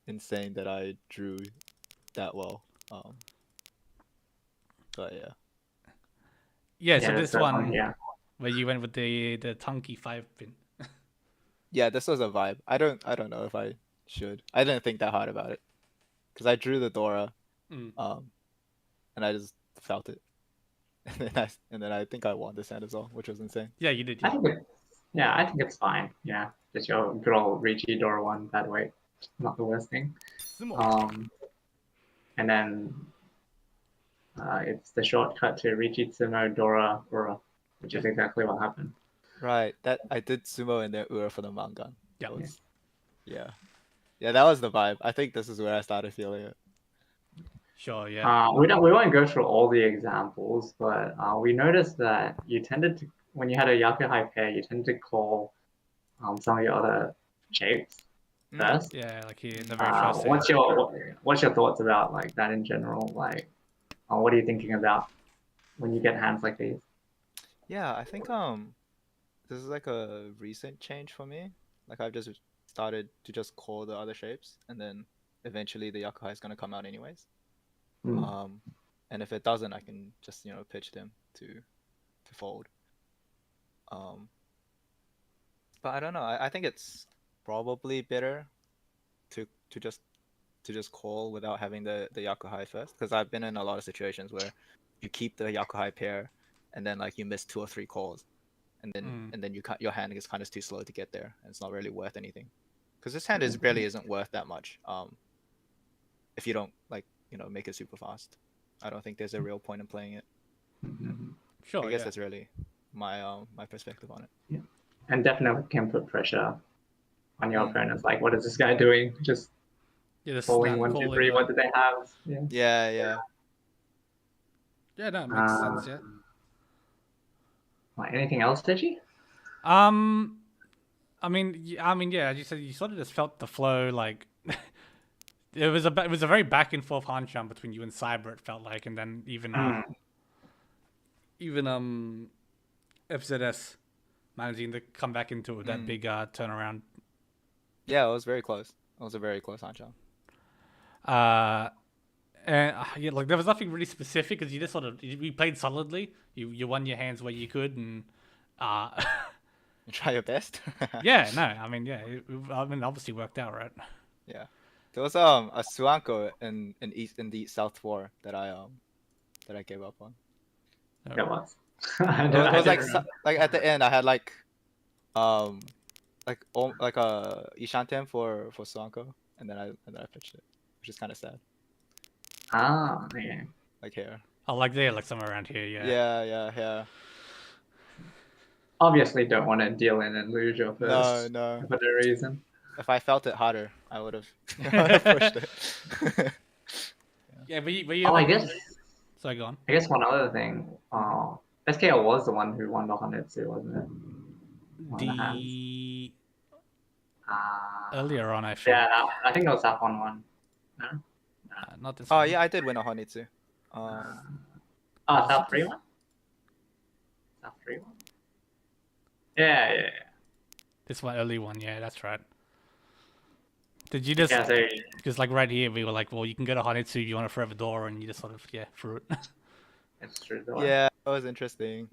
insane that I drew that well. But yeah. Yeah, so this one, yeah. where you went with the Tunky 5-pin. Yeah, this was a vibe. I don't know if I should. I didn't think that hard about it, because I drew the Dora, and I just felt it, and then I think I won this hand as well, which was insane. Yeah, you did. I think it's fine. Yeah, just your good old Riichi Dora one that way, not the worst thing. And then it's the shortcut to Riichi Tsumo Dora Ura, which is exactly what happened. Right. That I did sumo in there Ura for the Mangan. Yep. Yeah, that was the vibe. I think this is where I started feeling it. Sure, yeah. We won't go through all the examples, but we noticed that you tended to, when you had a Yakuhai pair, you tended to call some of your other shapes first. Yeah, like here in the very first what's your thoughts about like that in general? Like, what are you thinking about when you get hands like these? Yeah, I think this is like a recent change for me. Like I've just started to just call the other shapes, and then eventually the Yakuhai is gonna come out anyways. And if it doesn't, I can just pitch them to fold. But I don't know. I think it's probably better to just call without having the Yakuhai first, because I've been in a lot of situations where you keep the Yakuhai pair, and then like you miss 2 or 3 calls, and then your hand is kind of too slow to get there, and it's not really worth anything. Because this hand really isn't worth that much. If you don't make it super fast, I don't think there's a real point in playing it. Sure. I guess that's really my perspective on it. Yeah. And definitely can put pressure on your opponents. Like, what is this guy doing? Just falling 1, 2, 3. What do they have? Yeah. Yeah, no, it makes sense. Yeah. Like, anything else, Deji? I mean, yeah. As you said, you sort of just felt the flow. Like, it was a very back and forth Hanchan between you and Cyber. It felt like, and then even FZS managing to come back into that big turnaround. Yeah, it was very close. It was a very close Hanchan. And yeah, like there was nothing really specific because you just we played solidly. You won your hands where you could, and you try your best. Yeah, no, I mean, yeah, obviously worked out, right? Yeah, there was a Suanko in the South 4 that I gave up on. There was. It was like at the end I had like a Ishanten for Suanko, and then I pitched it, which is kind of sad. Ah, yeah. Like here. Oh, like there, like somewhere around here, yeah. Yeah. Obviously, don't want to deal in and lose your first. No. For the reason. If I felt it harder, I would have pushed it. Yeah, but you. I guess. So go on. I guess one other thing. SKL was the one who won the Honetsu, wasn't it? Earlier on, I think. Yeah, I think it was that one. No? Not this one. one. Yeah, I did win a Honetsu. South 3 one? South 3 one? Yeah. This one, early one, yeah, that's right. Did you just... Yeah, because like right here, we were like, well, you can go to Hanetsu if you want a Forever Door, and you just sort of, threw it. That's true. Yeah, that was interesting.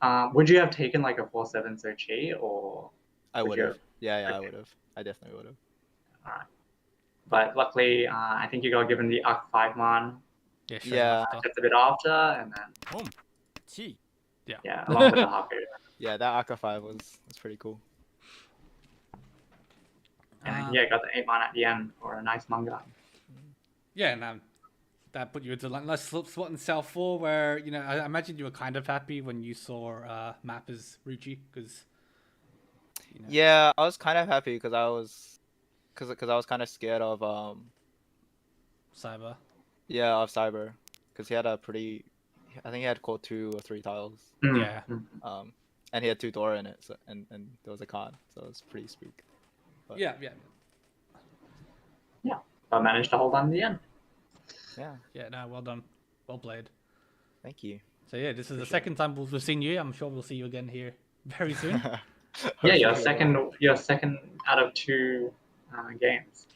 Would you have taken like a 4/7 Sochi, or... I would have. Yeah, I would have. I definitely would have. Alright. But luckily, I think you got given the Arc 5 man. Yeah, sure. Yeah. Just a bit after, and then... Yeah, along with the Haku. Yeah, that Aka 5 was pretty cool. And got the 8 man at the end for a nice manga. Yeah, and that put you into like nice spot in South 4 where, I imagine you were kind of happy when you saw Mapper's Riichi, because... Yeah, I was kind of happy because I was kind of scared of Cyber. Yeah, of Cyber, because he had I think he had called 2 or 3 tiles. Yeah. And he had 2 Dora in it, so and there was a card, so it was pretty spook. But... Yeah. But managed to hold on in the end. Yeah, no, well done. Well played. Thank you. So yeah, this is the second time we've seen you. I'm sure we'll see you again here very soon. Yeah, you're second out of 2 games.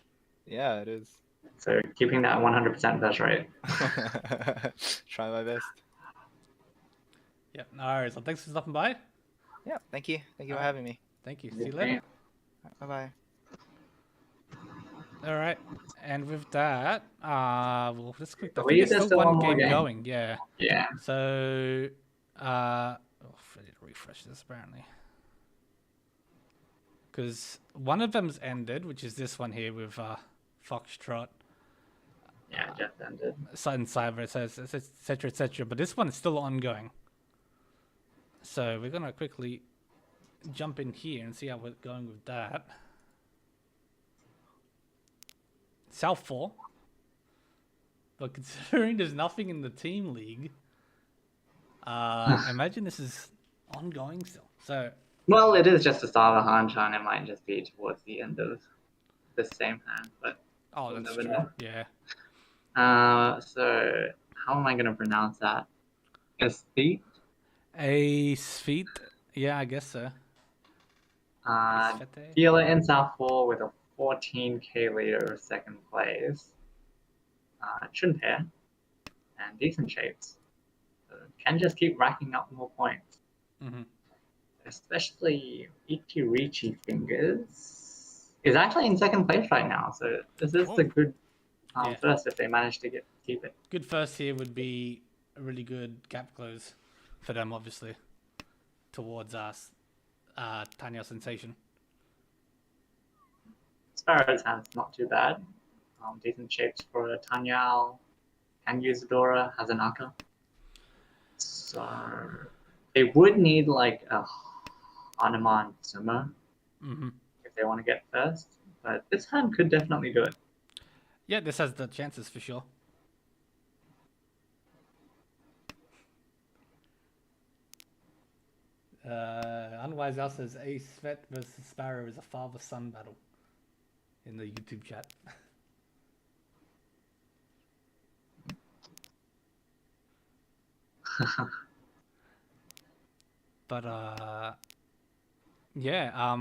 Yeah, it is. So keeping that 100% best rate. Try my best. Yeah, no worries. Well, thanks for stopping by. Yeah, thank you. Thank you for having me. Thank you. See you later. Bye-bye. All right, and with that, we'll just click. I think there's still one game going. Yeah. Yeah. So, I need to refresh this apparently, because one of them's ended, which is this one here with Foxtrot. Yeah, just ended. Sun Cyber, it says, etc., etc. But this one is still ongoing. So we're gonna quickly jump in here and see how we're going with that. South 4. But considering there's nothing in the team league, I imagine this is ongoing still. So. Well, it is just the start of Hanchan. It might just be towards the end of the same hand, but. Oh, that's true. Know. Yeah. So how am I gonna pronounce that? Aesthete? Aesthete? Yeah, I guess so. Fete. Dealer in South 4 with a 14k leader of second place. Shouldn't pair. And decent shapes. So can just keep racking up more points. Mm-hmm. Especially Riichi Fingers is actually in second place right now. So this is a good first if they manage to keep it. Good first here would be a really good gap close for them, obviously, towards us. Tanya Sensation. Sparrow's hand's not too bad. Decent shapes for Tanya. Can use Dora, has an Aka. So they would need like a Hanuman Sumo if they want to get first. But this hand could definitely do it. Yeah, this has the chances for sure. Unwise Al says Ace Vet versus Sparrow is a father-son battle in the YouTube chat. But yeah,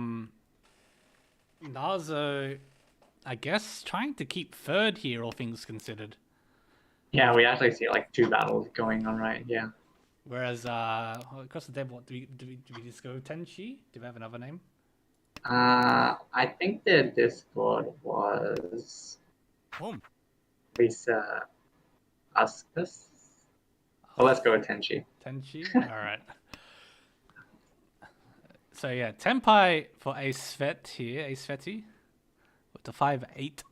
Nazo, I guess trying to keep third here, all things considered. Yeah, we actually see like 2 battles going on right here. Whereas across the table, do we just go Tenchi? Do we have another name? I think their Discord was Lisa Askus. Oh, let's go with Tenchi. Tenchi? Alright. So yeah, Tenpai for Ace Vet here, Ace Veti, with the 5-8.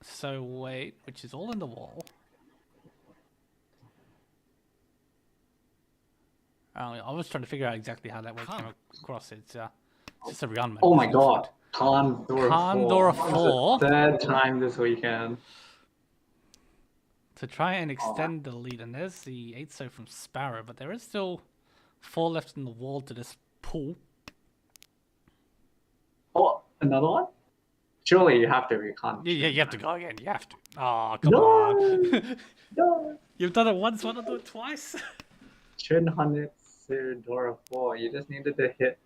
So wait, which is all in the wall. I was trying to figure out exactly how that went across. It's just a round. Oh my god. Kandora 4. Third time this weekend. To try and extend the lead. And there's the 8-so from Sparrow, but there is still 4 left in the wall to this pool. Oh, another one? Surely you have to. You can't. Yeah, you have to go again. You have to. Oh, come on. No. You've done it once, why not do it twice? Chun Hanetsu Dora 4. You just needed to hit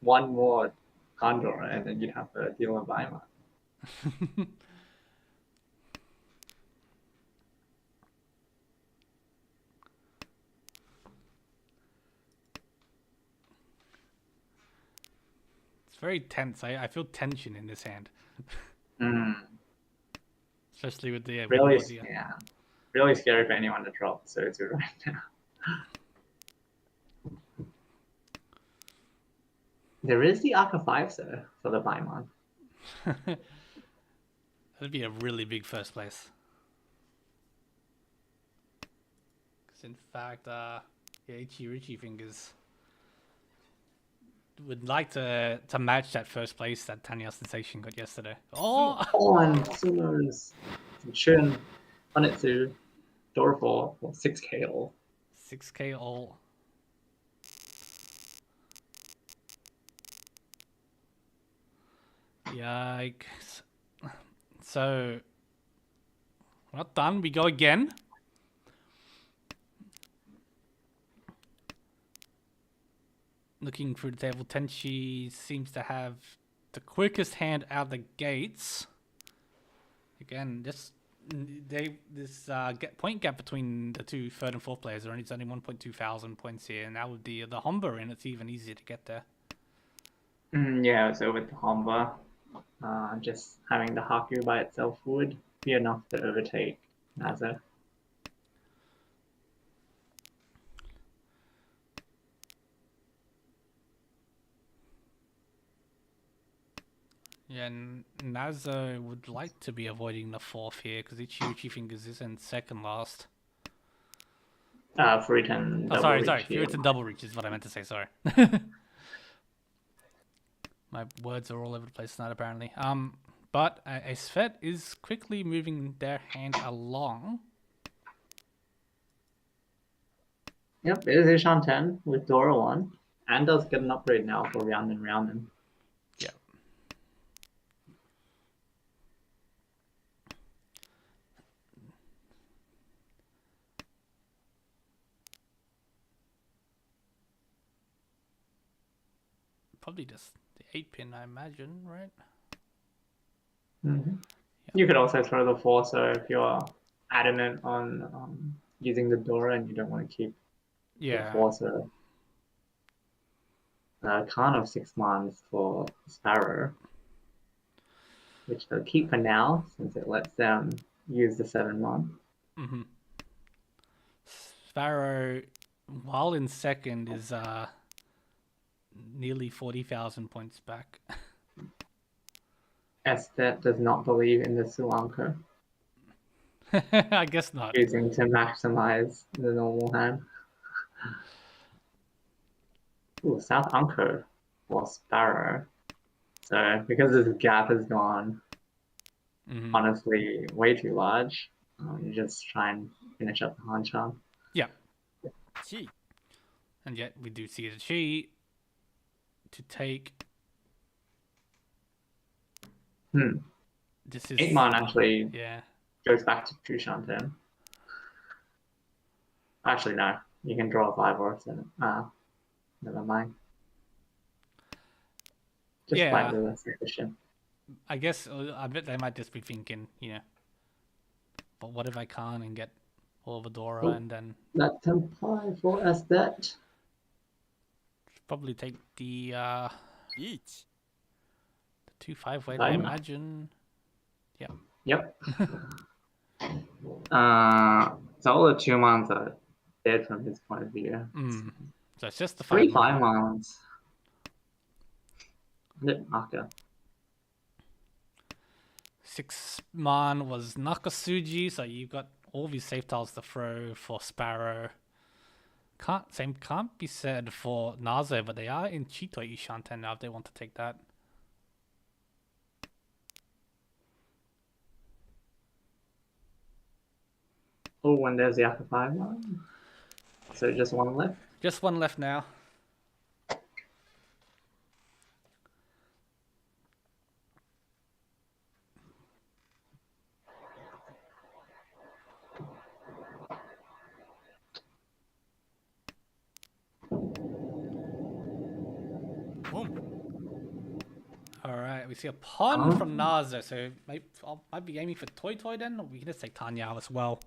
one more Kandora and then you'd have to deal with Weimar. It's very tense. I feel tension in this hand. Especially with the... really scary for anyone to drop Sozu right now. There is the Aka 5-so for the Paimon. That'd be a really big first place. Because in fact, Riichi Fingers would like to match that first place that Tanya Sensation got yesterday. Oh! And Sumo's Chun Hanetsu Dora 4 for 6k all. 6k all. Yikes. So, not done. We go again. Looking through the table, Tenchi seems to have the quickest hand out the gates. Again, this point gap between the two third and fourth players it's only 1.2 thousand points here, and now with the Honba in, it's even easier to get there. Yeah, so with the Honba, just having the Haku by itself would be enough to overtake Nazo. Yeah, and Nazo would like to be avoiding the fourth here because Riichi Fingers is in second last. Fruitan double sorry, reach Fruitan double reach is what I meant to say, sorry. My words are all over the place tonight, apparently. But a Svet is quickly moving their hand along. Yep, it is Ishan 10 with Dora 1. And does get an upgrade now for Rhiannon. Yeah. probably just the 8-pin, I imagine, right? Mm-hmm. You could also throw the 4, so if you're adamant on using the Dora and you don't want to keep the 4, so Khan of 6 mons for Sparrow, which they'll keep for now since it lets them use the 7 mon. Mm-hmm. Sparrow, while in second, is nearly 40,000 points back. Estet does not believe in the Suanko. I guess not. Choosing to maximize the normal hand. Ooh, South Anko for Sparrow. So because this gap has gone honestly way too large, you just try and finish up the Hanchan. Yeah. And yet we do see the Chi to take. This is 8 mon actually yeah. goes back to 2 Shanten. Actually, no. You can draw a 5 or a 7. Never mind. Just slightly less efficient. I guess I bet they might just be thinking, but what if I can't and get all of Adora and then that Tempai for Estet. Probably take the 2-5 weight, I Diamond. imagine. Yeah. Yep. So all the 2 mons are dead from his point of view. So it's just the 3 5 5 mons. Naka. 6 mon was Nakasuji, so you've got all these safe tiles to throw for Sparrow. Can't be said for Naze, but they are in Chitoi Ishanten now if they want to take that. Oh, and there's the Aka 5 mon. So just 1 left? Just 1 left now. Alright, we see a pawn from Naza, so might be aiming for Toy Toy then, or we can just take Tanyao as well.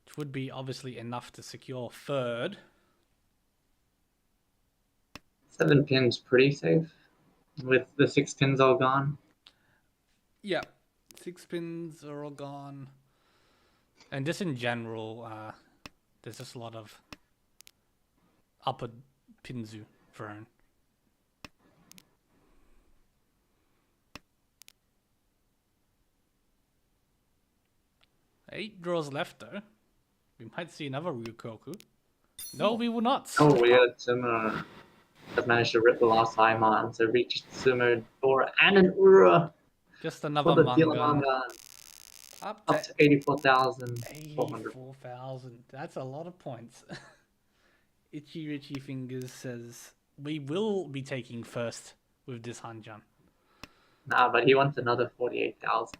Which would be obviously enough to secure third. 7 pins pretty safe, with the 6 pins all gone. Yeah, 6 pins are all gone. And just in general, there's just a lot of upper pinzu thrown. 8 draws left though. We might see another Ryukoku. No, we will not. Oh, weird. Sumo has managed to rip the last Mon, so Riichi, Sumo, Dora, and an Ura. Just another for the manga. Up to 84,000. 84,000. That's a lot of points. Itchy Richie Fingers says, we will be taking first with this Hanjan. Nah, but he wants another 48,000.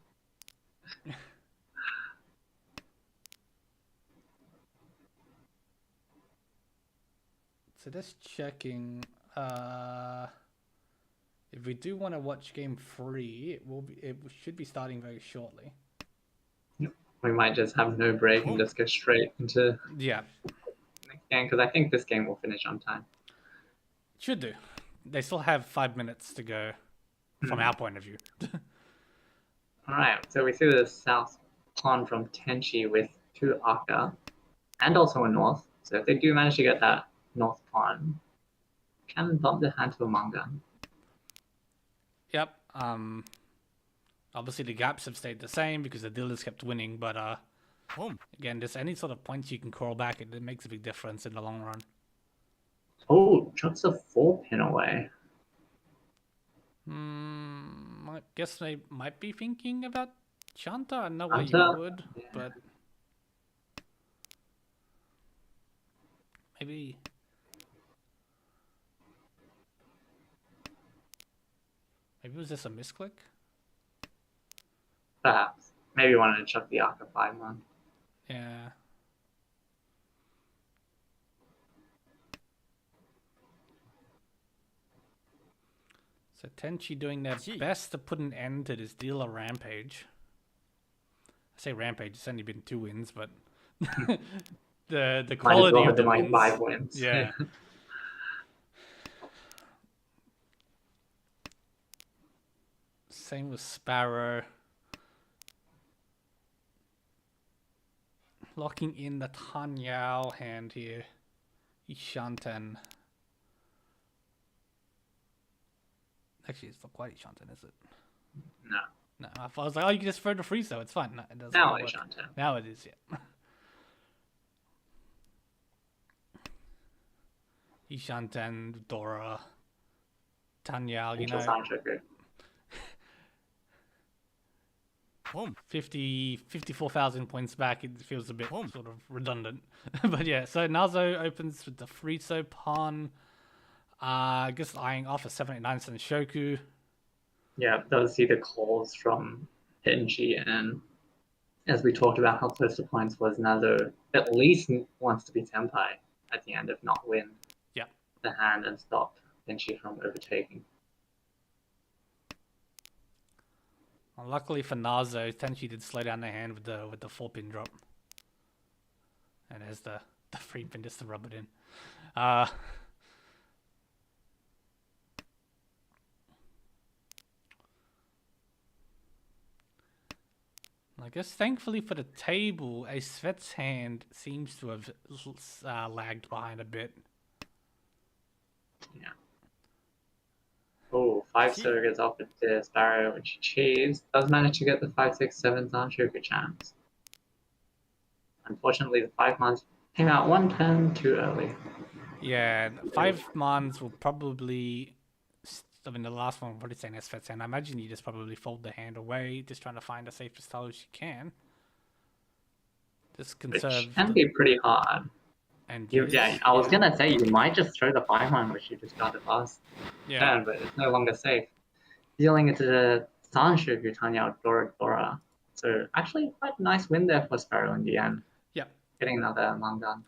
So just checking. If we do want to watch game 3, it should be starting very shortly. We might just have no break and just go straight into next game, because I think this game will finish on time. Should do. They still have 5 minutes to go from our point of view. Alright, so we see the south pawn from Tenchi with 2 Aka and also a north. So if they do manage to get that north pawn, can bump the hand to a manga. Yep. Obviously the gaps have stayed the same because the dealers kept winning, but again, just any sort of points you can crawl back, it makes a big difference in the long run. Oh, chucks a 4-pin away. I guess they might be thinking about Shanta. I know why you would, but maybe. Maybe it was just a misclick? Perhaps. Maybe wanted to chuck the Aka 5 man. Yeah. So Tenchi doing their best to put an end to this dealer rampage. I say rampage, it's only been 2 wins, but the quality of the wins. 5 wins. Yeah. Same with Sparrow. Locking in the Tan Yao hand here. Ishanten. Actually, it's not quite Ishanten, is it? No. No, I was like, oh, you can just throw the freeze though. It's fine. No, it doesn't. Now work. Ishanten. Now it is, yeah. Ishanten, Dora, Tanyao, you know. 54,000 points back, it feels a bit sort of redundant. But yeah, so Nazo opens with the Friso Pawn. I guess eyeing off a 789 Senshoku. Yeah, does see the calls from Tenchi, and as we talked about how close the points was, Nazo at least wants to be Senpai at the end, if not win the hand and stop Tenchi from overtaking. Well, luckily for Nazo, Tenchi did slow down the hand with the 4-pin drop. And there's the 3-pin just to rub it in. I guess thankfully for the table, a Svet's hand seems to have lagged behind a bit. Yeah. Oh, 5 surrogates off at the Sparrow, which achieves. Does manage to get the 5, 6, 7 Zanshoku chance. Unfortunately, the 5 months came out 1 turn too early. Yeah, 5 mons will probably. I mean, the last one will probably say Svet's hand. I imagine you just probably fold the hand away, just trying to find the safest tile as you can. Just conserve. Which can be pretty hard. And yeah, I was gonna say you might just throw the 5-1, which you just got it last turn, but it's no longer safe. Dealing into the Sanshoku Tanya Dora. So actually quite a nice win there for Sparrow in the end. Yep. Getting another Mangan.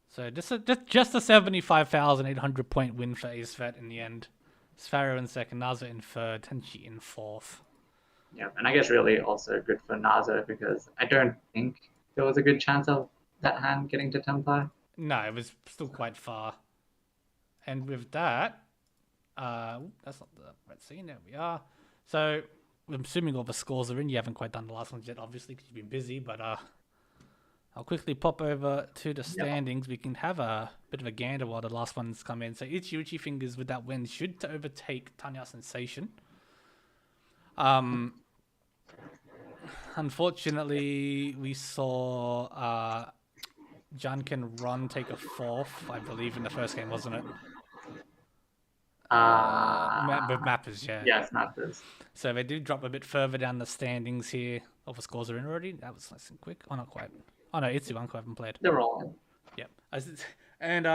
So just a 75,800 point win for Svet in the end. Sparrow in second, Nazo in third, Tenchi in fourth. Yeah, and I guess really also good for Nazo because I don't think there was a good chance of that hand getting to Tempai. No, it was still quite far. And with that, that's not the right scene. There we are. So I'm assuming all the scores are in. You haven't quite done the last ones yet, obviously, because you've been busy. But I'll quickly pop over to the standings. We can have a bit of a gander while the last ones come in. So Riichi Fingers with that win should to overtake Tanya Sensation. Unfortunately, we saw Janken Ron take a 4th, I believe, in the first game, wasn't it? With Mappers, yeah. Yes, Mappers. So they do drop a bit further down the standings here. All the scores are in already. That was nice and quick. Oh, not quite. Oh, no, Itsu Uncle haven't played. They're all in. Yep. And,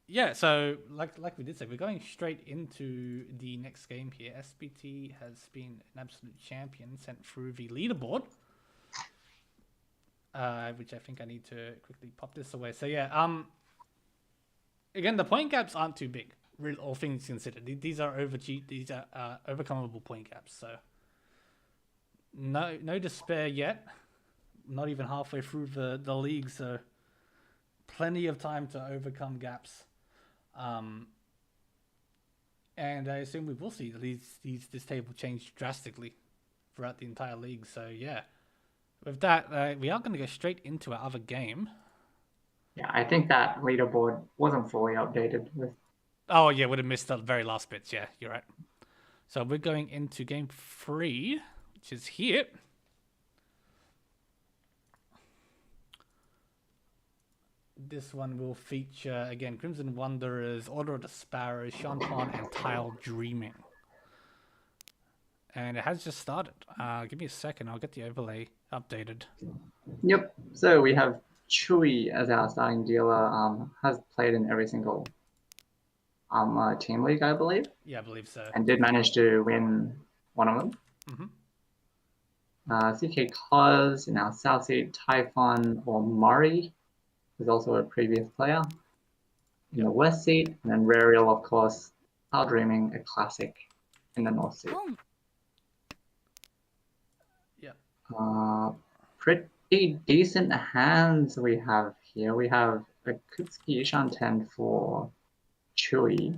yeah, so like we did say, we're going straight into the next game here. SBT has been an absolute champion, sent through the leaderboard. Which I think I need to quickly pop this away. So yeah, again, the point gaps aren't too big, all things considered. These are overcomable point gaps. So no despair yet. Not even halfway through the league, so plenty of time to overcome gaps. And I assume we will see this table change drastically throughout the entire league. So yeah. With that, we are going to go straight into our other game. Yeah, I think that leaderboard wasn't fully updated. Oh, yeah, would have missed the very last bits. Yeah, you're right. So we're going into game 3, which is here. This one will feature, again, Crimson Wanderers, Order of the Sparrows, Shanpon, and Tile Dreaming. And it has just started. Give me a second. I'll get the overlay updated. Yep. So we have Chui as our starting dealer. Has played in every single ARMA team league, I believe. Yeah, I believe so. And did manage to win one of them. Mm-hmm. CK Cause in our South Seed, Typhon or Murray, who's also a previous player. In the West Seed, and then Rariel, of course, Our Dreaming, a classic in the North Sea. 本 Pretty decent hands we have here. We have a Kutsuki Ishan 10 for Chui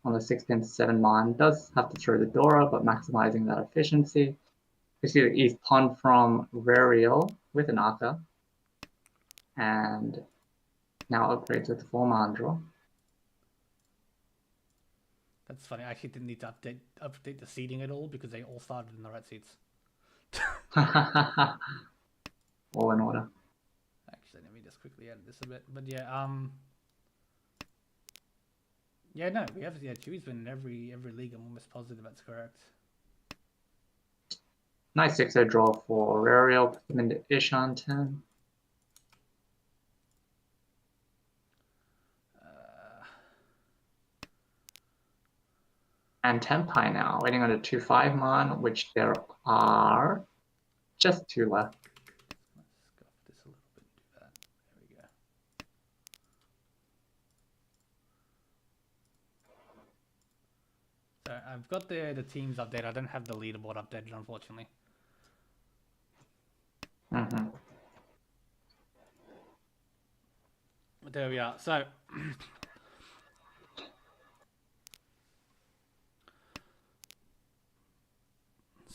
on the 6-pin 7-man. Does have to throw the Dora, but maximizing that efficiency. You see the East Pawn from Rariel with an Arca. And now upgrades with the 4-man draw. That's funny. I actually didn't need to update the seating at all because they all started in the right seats. All in order. Actually, let me just quickly edit this a bit. But yeah, yeah, no, we have Chewy's been in every league. I'm almost positive that's correct. Nice 6-0 draw for Rariel. Put them into Ishan 10. And Tempai now, waiting on a 2-5 man, which there are just 2 left. Let's scuff this a little bit and do that. There we go. So I've got the teams updated. I don't have the leaderboard updated, unfortunately. Mm-hmm. But there we are. So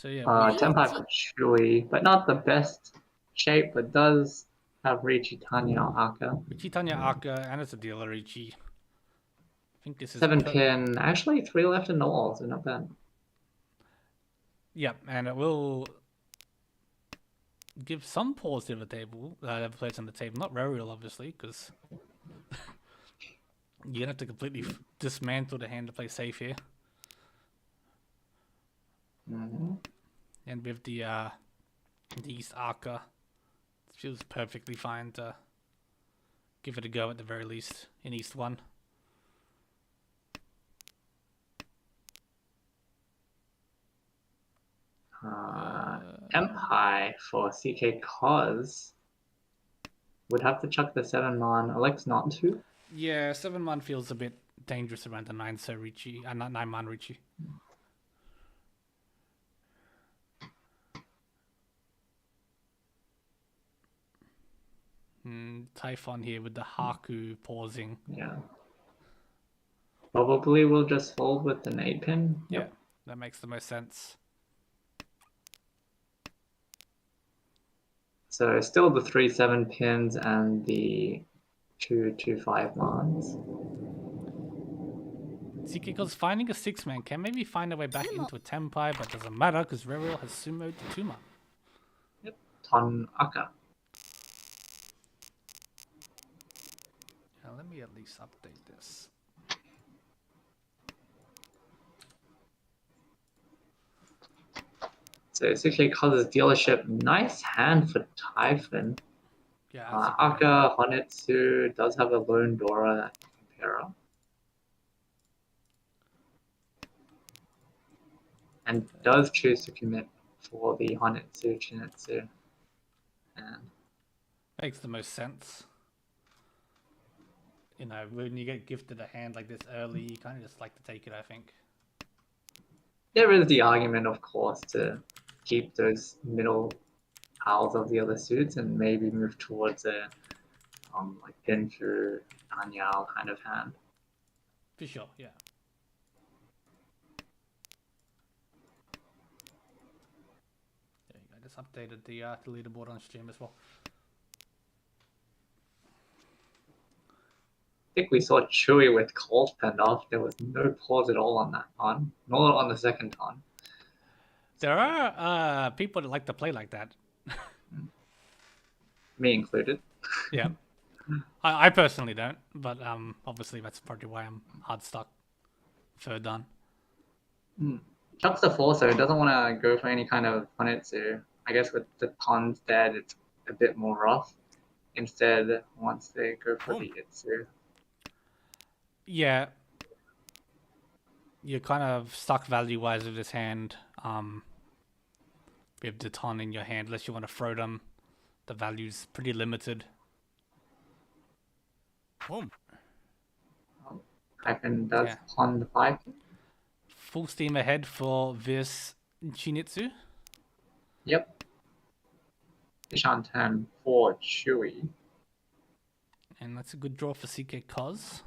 yeah, Tempai for Chui, but not the best shape, but does have Riichi, Tanya, Aka. Riichi, Tanya, Aka, and it's a dealer, Riichi. I think this is 7-pin, actually 3 left in the wall, so not bad. Yep, and it will give some pause to the table, players on the table. Not Rariel, obviously, because you're gonna have to completely dismantle the hand to play safe here. Mm-hmm. And with the East Arca, it feels perfectly fine to give it a go at the very least in East 1. Empire for CK Cause would have to chuck the 7-man. Elects not to. Yeah, 7-man feels a bit dangerous around the 9-so Riichi, not 9-man Riichi. Typhon here with the Haku pausing. Yeah. Probably will just fold with an 8-pin. Yep. Yeah, that makes the most sense. So still the 3 7-pins and the 2 5-mans. CK's finding a 6-man can maybe find a way back into a Tempai, but doesn't matter because Rariel has sumoed the 2-man. Yep. Ton Aka. Let me at least update this. So 6K Causes dealership. Nice hand for Typhon. Yeah, Aka Honetsu does have a lone Dora that can compare up. And does choose to commit for the Honetsu Chinetsu. And makes the most sense. You know, when you get gifted a hand like this early, you kind of just like to take it, I think. There is the argument, of course, to keep those middle piles of the other suits and maybe move towards a like Denfu, Anyao kind of hand. For sure, yeah. There you go. I just updated the leaderboard on stream as well. I think we saw Chewy with Cold Fend off. There was no pause at all on that ton, nor on the second ton. There are people that like to play like that. Me included. Yeah. I personally don't, but obviously that's probably why I'm hard stuck. Third done. Chucks the 4, so it doesn't want to go for any kind of Honetsu. I guess with the tons dead, it's a bit more rough. Instead, once they go for the Itsu. Yeah. You're kind of stuck value-wise with this hand. You have the ton in your hand, unless you want to throw them. The value's pretty limited. Typhon does pawn the 5. Full steam ahead for this Chinitsu. Yep. Bishan turn for Chewy. And that's a good draw for CK Cos.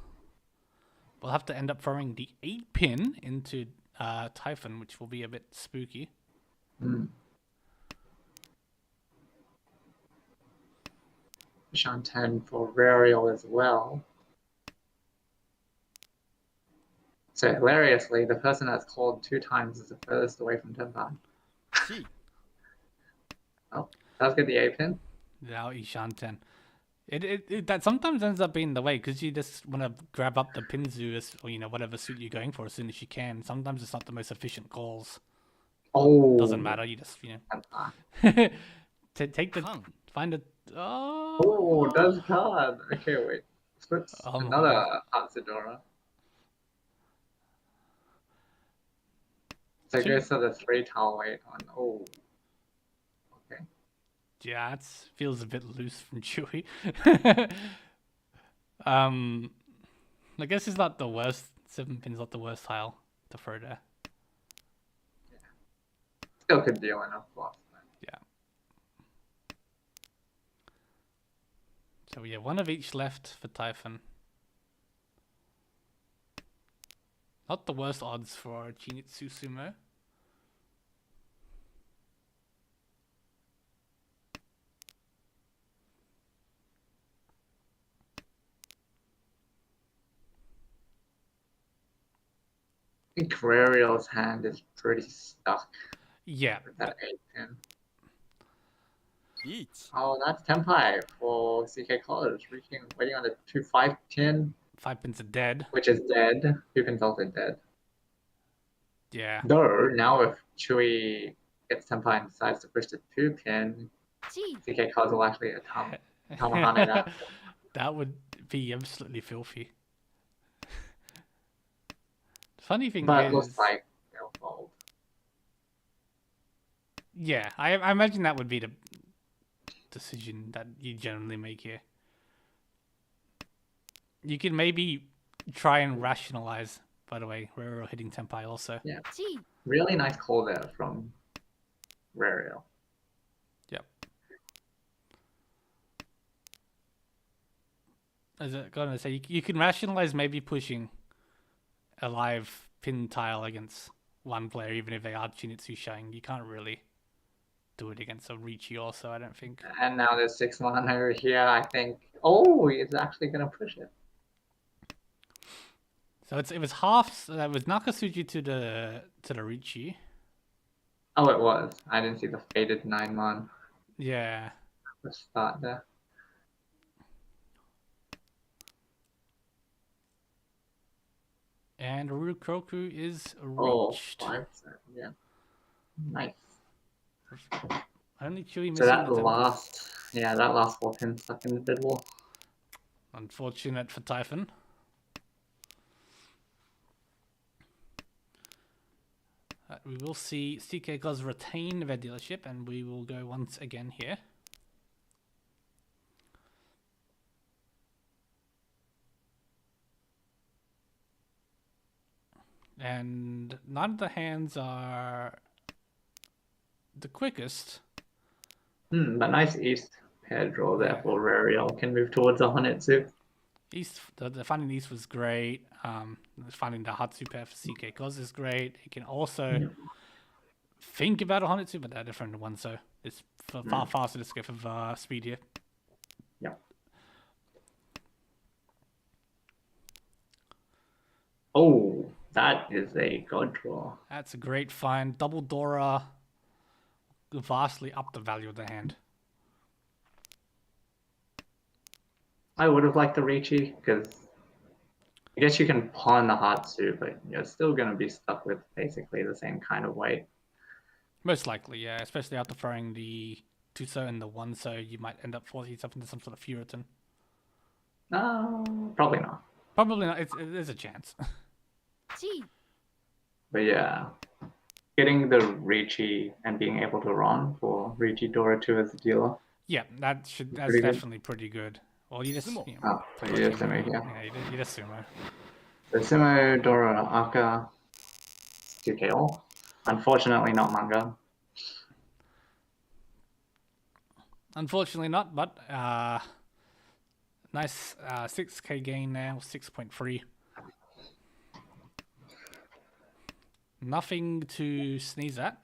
We'll have to end up throwing the 8-pin into Typhon, which will be a bit spooky. Bishan turn for Rariel as well. So hilariously, the person that's called 2 times is the furthest away from Tenpan. Oh, that was good, the 8-pin. Now Ishan 10. That sometimes ends up being the way because you just want to grab up the Pinzu or whatever suit you're going for as soon as you can. Sometimes it's not the most efficient calls. Oh, doesn't matter. You just take the find a. Oh, does card. Okay, wait. Flips another Atsadora. So it goes to the 3 tile weight on. Oh. Okay. Yeah, it feels a bit loose from Chewy. I guess it's not the worst. 7-pin's not the worst tile to throw there. Yeah. Still could deal enough loss. Yeah. So yeah, 1 of each left for Typhon. Not the worst odds for Chinitsu Sumo. I think Rariel's hand is pretty stuck. Yeah. With that 8-pin. Oh, that's Tenpai for CK College. Waiting on the 2 5-pin. 5-pins are dead. Which is dead. 2-pin's also dead. Yeah. Though, now if Chewy gets Tenpai and decides to push the 2-pin, CK College will actually Tamahane that. That would be absolutely filthy. Funny thing but is, it looks like they'll fold. Yeah, I imagine that would be the decision that you generally make here. You can maybe try and rationalize, by the way, Rariel hitting Tenpai also. Yeah. Really nice call there from Rariel. Yep. As I was gonna say, you can rationalize maybe pushing a live pin tile against one player, even if they are Chinitsu showing. You can't really do it against a Riichi also, I don't think. And now there's 6 mana over here, I think. Oh, he's actually going to push it. So it was half. It was Nakasuji to the Riichi. Oh, it was. I didn't see the faded 9-mon. Yeah. Let's start there. And Ryukroku is reached. Oh, 5%. Yeah. Nice. Only Chewy missing. So that last 4 pins stuck in the bid wall. Unfortunate for Typhon. We will see CK Goz retain their dealership, and we will go once again here. And none of the hands are the quickest. But nice east pair draw there for Rariel. Can move towards a Honetsu. East, the finding east was great. Finding the Hatsu pair for CK Goz is great. He can also think about a Honetsu, but they're different ones, so it's far faster to go for speed here. Yeah. Oh, that is a good draw. That's a great find. Double Dora vastly up the value of the hand. I would have liked the Riichi, because I guess you can pawn the Hatsu, but you're still going to be stuck with basically the same kind of weight. Most likely, yeah. Especially after throwing the 2-so and the 1-so, you might end up forcing yourself into some sort of Furiton. No, probably not. Probably not. There's a chance. But yeah, getting the Riichi and being able to run for Riichi Dora 2 as a dealer. Yeah, that's definitely pretty good. Well, you just you just sumo, yeah. You just sumo. So Sumo, Dora, Aka, 2K all. Unfortunately, not manga. Unfortunately not, but nice 6k gain now, 6.3. Nothing to sneeze at.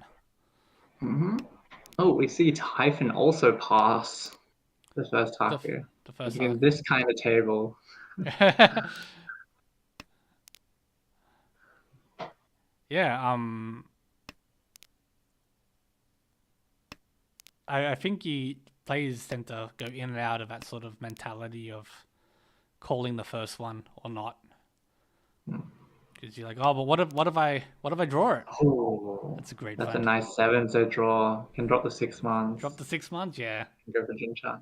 Oh, we see Typhon also pass the first Haku. The first In this kind of table. Yeah, I think players tend to go in and out of that sort of mentality of calling the first one or not. Because you're like, oh, but what if I draw it? Oh, that's a great. That's find. a nice 7, so draw. Can drop the 6 months. Drop the 6 months, yeah. Go for Jinsha.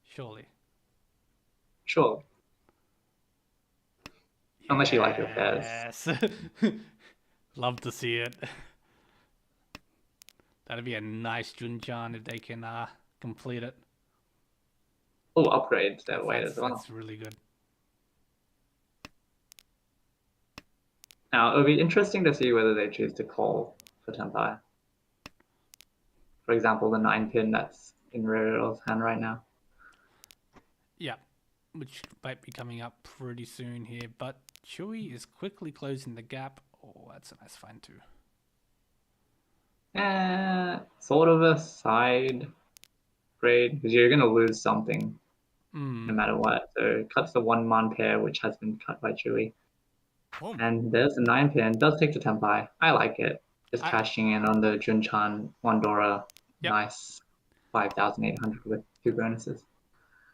Surely. Sure. Unless you like your pairs. Yes. Love to see it. That'd be a nice Junchan if they can complete it. Oh, upgrade their weight as well. That's really good. Now, it'll be interesting to see whether they choose to call for Tenpai. For example, the 9-pin that's in Rural's hand right now. Yeah, which might be coming up pretty soon here, but Chewy is quickly closing the gap. Oh, that's a nice find too. Sort of a side grade, because you're going to lose something no matter what. So it cuts the 1-man pair, which has been cut by Chewy. And there's the 9-pin. Does take the Tenpai. I like it. Just cashing in on the Junchan Wandora. Yep. Nice 5,800 with 2 bonuses.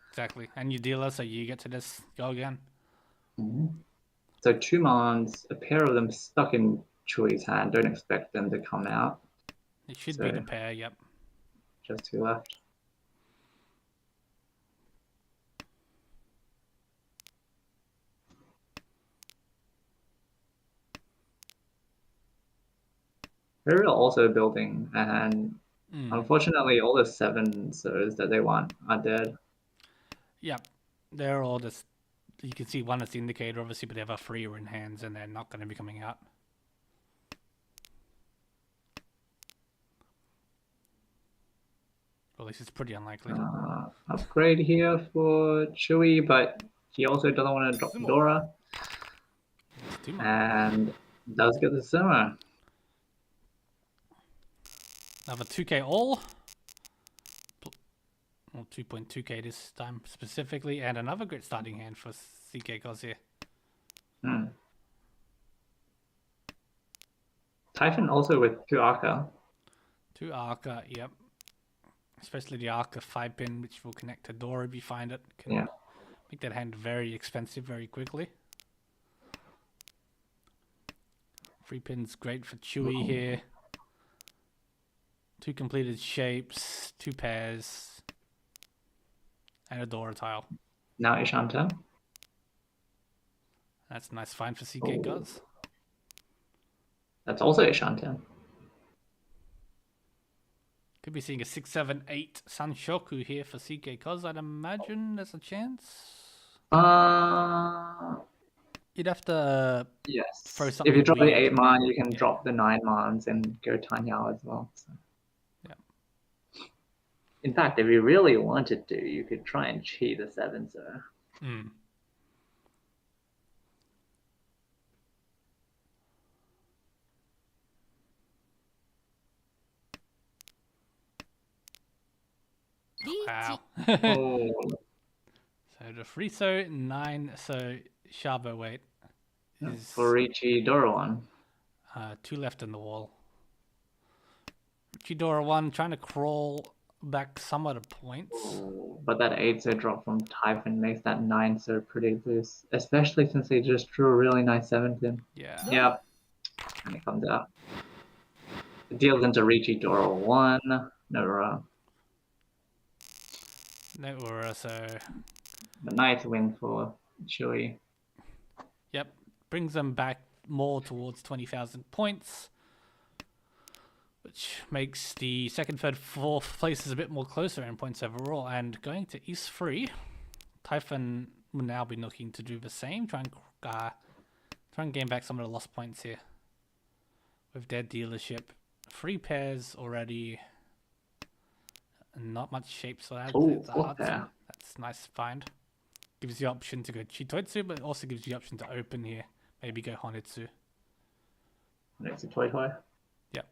Exactly. And you dealer, so you get to just go again. So 2 mons, a pair of them stuck in Chewy's hand. Don't expect them to come out. It should be the pair, yep. Just 2 left. We're also building, and unfortunately, all the 7s that they want are dead. Yeah, they're all just. You can see one as the indicator, obviously, but they have a 3 in hands, and they're not going to be coming out. Or at least it's pretty unlikely. Upgrade here for Chewy, but he also doesn't want to drop Dora. And does get the Sumo. Another 2k all. Well, 2.2k this time specifically, and another great starting hand for CK Cos here. Typhon also with 2 Arca. 2 Arca, yep. Especially the Arca 5-pin, which will connect to Dora if you find it. Can make that hand very expensive very quickly. 3 pins great for Chewy here. 2 completed shapes, 2 pairs, and a Dora tile. Now Ishanta. That's a nice find for CK Cos. That's also Ishanta. Could be seeing a 6, 7, 8 Sanshoku here for CK Cos. I'd imagine there's a chance. You'd have to throw something. If you drop weird. the 8-man, you can drop the 9-mans and go Tanyao as well. So. Yeah. In fact, if you really wanted to, you could try and cheat the 7, sir. Wow. Oh. So the Friso 9, so Shabo weight is For Riichi Dora 1. 2 left in the wall. Riichi Dora 1 trying to crawl back somewhat of points. Oh, but that 8 drop from Typhon makes that 9 pretty loose, especially since they just drew a really nice 7-pin. Yeah. Yep. And it comes out. It deals into Riichi Dora 1. No, so a nice win for Chewy. Yep, brings them back more towards 20,000 points, which makes the second, third, fourth places a bit more closer in points overall. And going to East 3, Typhon will now be looking to do the same. Try and gain back some of the lost points here with their dealership. 3 pairs already. Not much shapes for that. Oh, That's nice find. Gives you the option to go Chitoitsu, but it also gives you the option to open here. Maybe go Honitsu. Next to Toy Toy. Yep.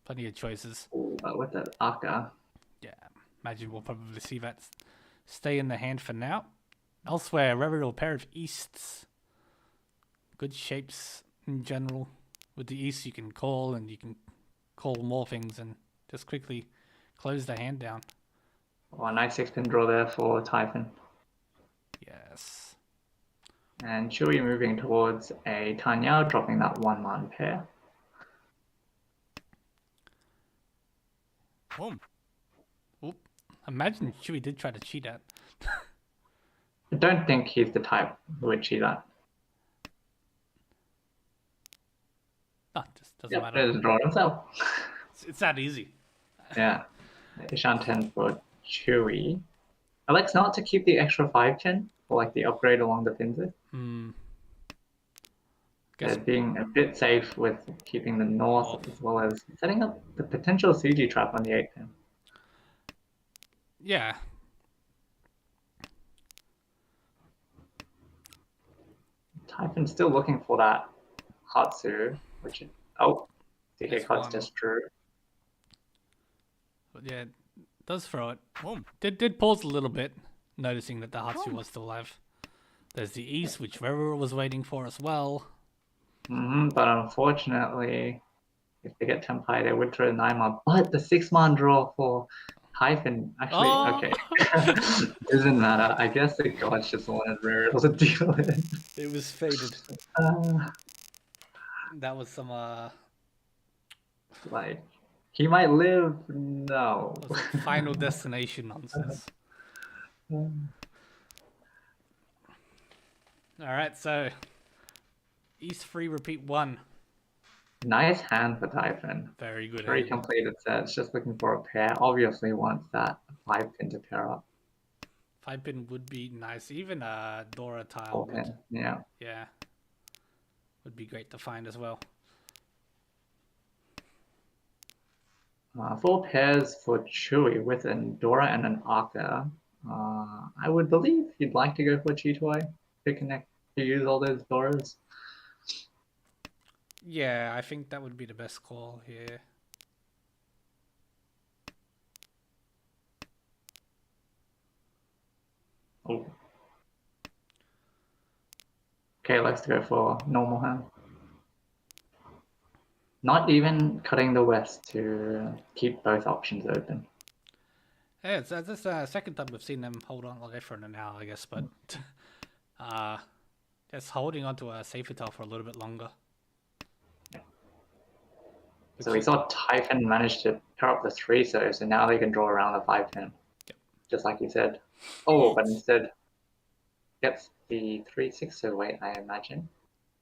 Plenty of choices. Oh, but with that Aka. Yeah, imagine we'll probably see that stay in the hand for now. Elsewhere, Reverie, pair of Easts. Good shapes in general. With the East, you can call, and you can call more things and just quickly close the hand down. Oh, a nice 6-pin draw there for Typhon. Yes. And Chewy moving towards a Tanya, dropping that 1-man pair. Boom. Oop. Imagine Chewy did try to cheat that. I don't think he's the type who would cheat that. No, just doesn't matter. There's a draw himself. It's that easy. Yeah. Ishan 10 for Chewy. Alex not to keep the extra 5-pin for like the upgrade along the pins. Guess being a bit safe with keeping the north as well as setting up the potential CG trap on the 8-pin. Yeah. Typhon's still looking for that Hatsu, which is, DK Cut's just true. But yeah, does throw it. Did pause a little bit, noticing that the Hatsu was still alive. There's the East, which Reverie was waiting for as well. But unfortunately, if they get Tempai, they would throw the 9-man. But the 6-man draw for Typhon, actually, okay. Doesn't matter. I guess the gods just wanted Reverie to deal with it. It was faded. That was some, like, he might live. No. That was like Final Destination nonsense. Alright, so East 3, repeat 1. Nice hand for Typhon. Very good. Very completed sets. Just looking for a pair. Obviously wants that 5-pin to pair up. 5-pin would be nice. Even a Dora tile. Yeah. Yeah. Would be great to find as well. 4 pairs for Chewy with an Dora and an Aka. I would believe you'd like to go for Chitoy to connect to use all those Doras. Yeah, I think that would be the best call here. Oh. Okay, let's go for normal hand. Not even cutting the West to keep both options open. Yeah, it's the second time we've seen them hold on for an hour, I guess, but just holding on to a safer tile for a little bit longer. So we saw Typhon manage to pair up the 3, so now they can draw around the 5-pin. Yep. Just like you said. Oh, but instead gets the 3-6 so wait, I imagine.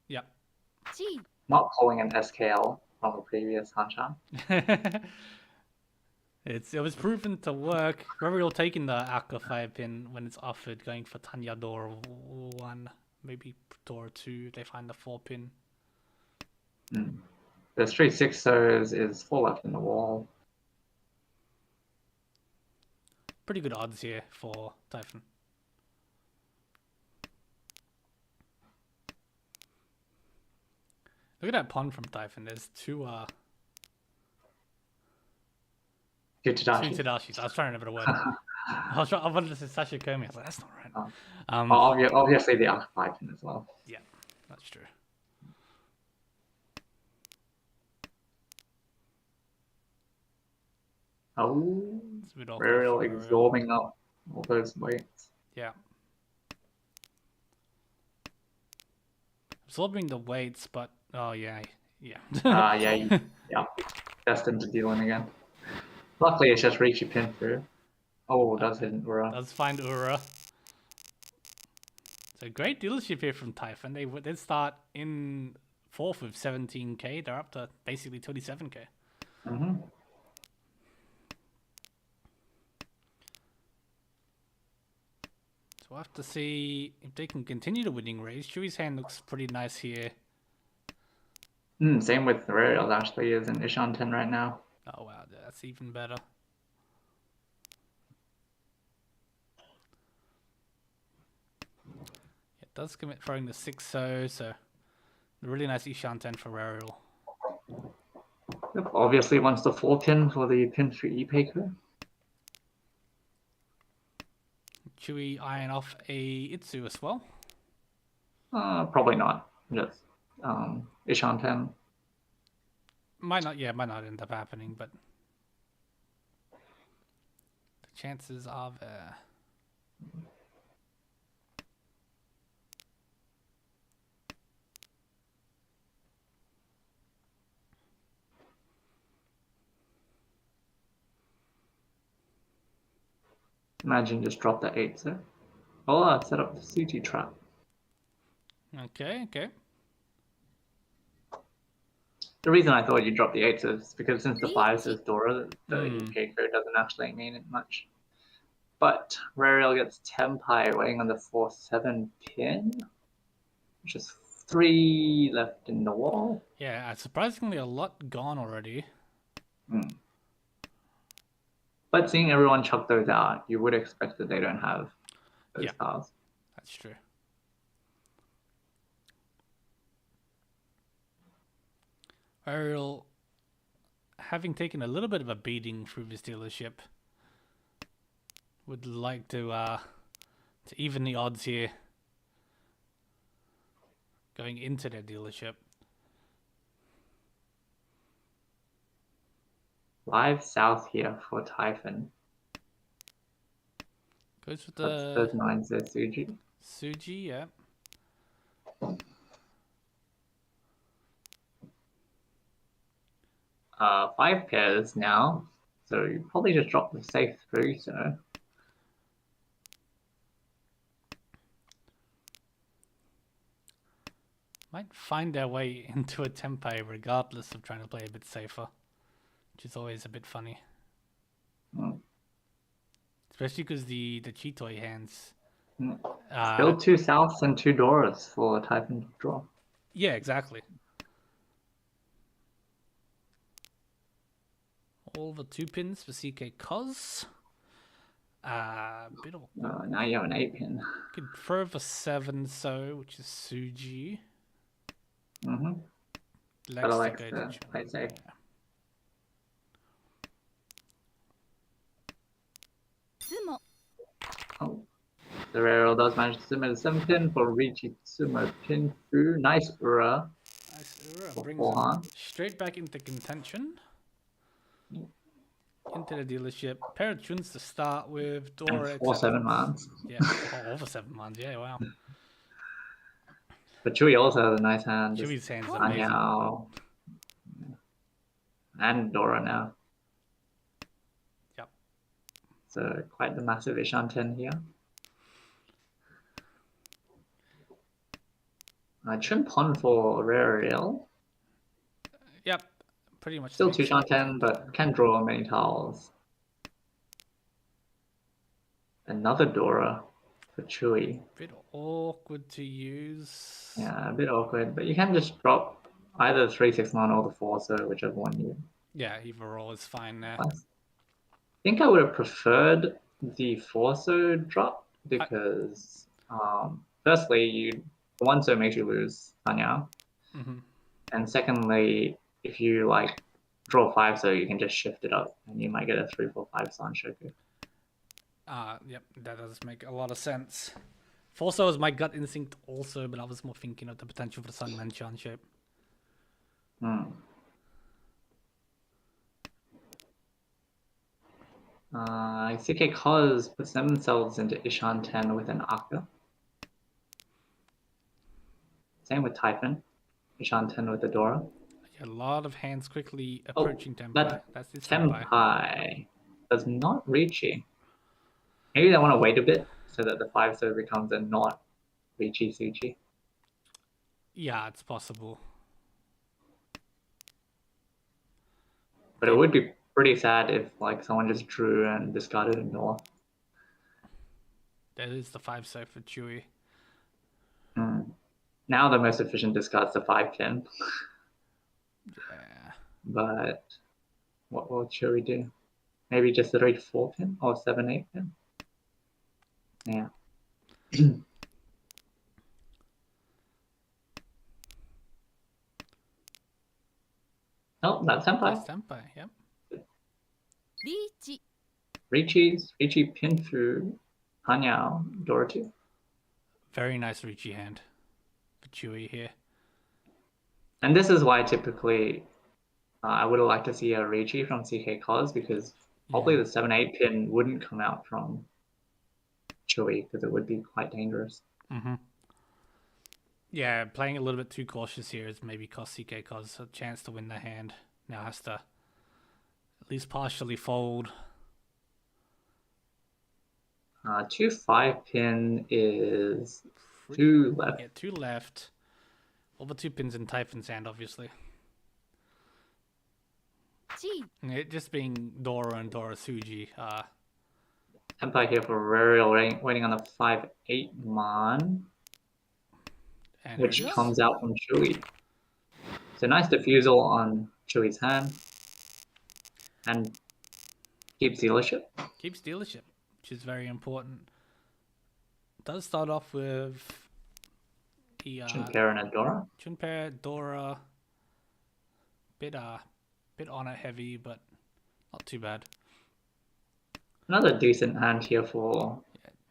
Yep. Not pulling an SKL from the previous Hanchan. It was proven to work. Reverie taking the Aka 5-pin when it's offered, going for Tanya Dora 1, maybe Dora 2, they find the 4-pin. The 3-6 so is 4 left in the wall. Pretty good odds here for Typhon. Look at that pawn from Typhon. There's two Tadashis. I was trying to remember the word. I wanted to say Sashikomi. I was like, that's not right. Obviously the Aka 5-pin as well. Yeah, that's true. Oh, Real absorbing up all those weights. Yeah. Absorbing the weights, but yeah. Yeah. Destined to deal in again. Luckily, it's just Riichi pin through. Oh, does hit Ura. Does find Ura. So great dealership here from Typhon. They did start in 4th with 17k. They're up to basically 27k. We'll have to see if they can continue the winning race. Chewy's hand looks pretty nice here. Same with Ariel, actually, is in Ishan 10 right now. Oh wow, that's even better. It does commit throwing the 6-0, so a really nice Ishan 10 for Ariel. Yep, obviously wants the 4-pin for the pin for Ipeiko. Chewy eyeing off a Itsu as well. Probably not. Just Ishan 10. Might not end up happening, but the chances are there. Imagine just drop the 8 there. Oh, I've set up the CG trap. Okay. The reason I thought you'd drop the 8 is because since the 5 says Dora, the Ipeiko doesn't actually mean it much. But Rariel gets Tenpai waiting on the 4-7 pin, which is 3 left in the wall. Yeah, surprisingly a lot gone already. But seeing everyone chuck those out, you would expect that they don't have those cards. That's true. Ariel, having taken a little bit of a beating through this dealership, would like to even the odds here going into their dealership. Live south here for Typhon. Goes with That's 9 says Suji. Suji, yeah. Five pairs now, so you probably just drop the safe through, so. Might find their way into a Tenpai regardless of trying to play a bit safer, which is always a bit funny. Especially because the Chitoi hands. Still 2 souths and 2 Doras for Typhon to draw. Yeah, exactly. All the 2 pins for CK Cos. Bit awkward. Now you have an 8 pin. Could throw the 7, so which is Suji. Better like to play safe. Oh, the Rariel does manage to submit a 7 pin for Riichi Tsumo pin through. Nice Ura. Nice Ura. Brings him straight back into contention. Into the dealership. Pair of Chuns to start with. Dora 4-7 mans. Yeah, over 7 mans. Yeah, wow. But Chewy also has a nice hand. Chewy's hand's amazing. And Dora now. Yep. So quite the massive Ishan 10 here. Trim Pon for Rariel. Yep. Pretty much. Still 2 Ishan 10, but can draw many tiles. Another Dora for Chewy. Bit awkward to use. Yeah, a bit awkward, but you can just drop either 3-6 mon or the 4, so whichever one you. Yeah, either or is fine there. I think I would have preferred the 4-so drop because, firstly, the 1-so makes you lose Tanya, and secondly, if you like draw 5-so, you can just shift it up, and you might get a 3-4-5 Sanshoku. Yep, that does make a lot of sense. 4-so is my gut instinct also, but I was more thinking of the potential for the Sun Manchan shape. CK Cos puts themselves into Ishan 10 with an Akka. Same with Typhon. Ishan 10 with the Dora. Yeah, a lot of hands quickly approaching Tenpai. That's his Tenpai does not Riichi. Maybe they want to wait a bit so that the 5-so becomes a not Riichi Suchi. Yeah, it's possible. But it would be pretty sad if like someone just drew and discarded a North. That is the 5 so for Chewy. Now the most efficient discard's the 5-pin. Yeah. But what will Chewy do? Maybe just the 3-4-pin or 7-8-pin? Yeah. Oh, that's Senpai. Yes, Senpai, yep. Riichi. Riichi pin through Hanyao, Dora 2. Very nice Riichi hand for Chewy here. And this is why typically I would have liked to see a Riichi from CK Cos, because probably the 7-8 pin wouldn't come out from Chewy because it would be quite dangerous. Mm-hmm. Yeah, playing a little bit too cautious here has maybe cost CK Cos a chance to win the hand. Now has to at least partially fold. 2-5 pin is 2 left. Yeah, 2 left. All the 2 pins in Typhon's hand, obviously. It just being Dora and Dora Suji. Senpai here for Rariel, waiting on the 5-8 Mon, which comes out from Chewy. So nice defusal on Chewy's hand. And keeps dealership. Keeps dealership, which is very important. Does start off with the Chunpair and a Dora. Chunpair, Dora. Bit honor heavy, but not too bad. Another decent hand here for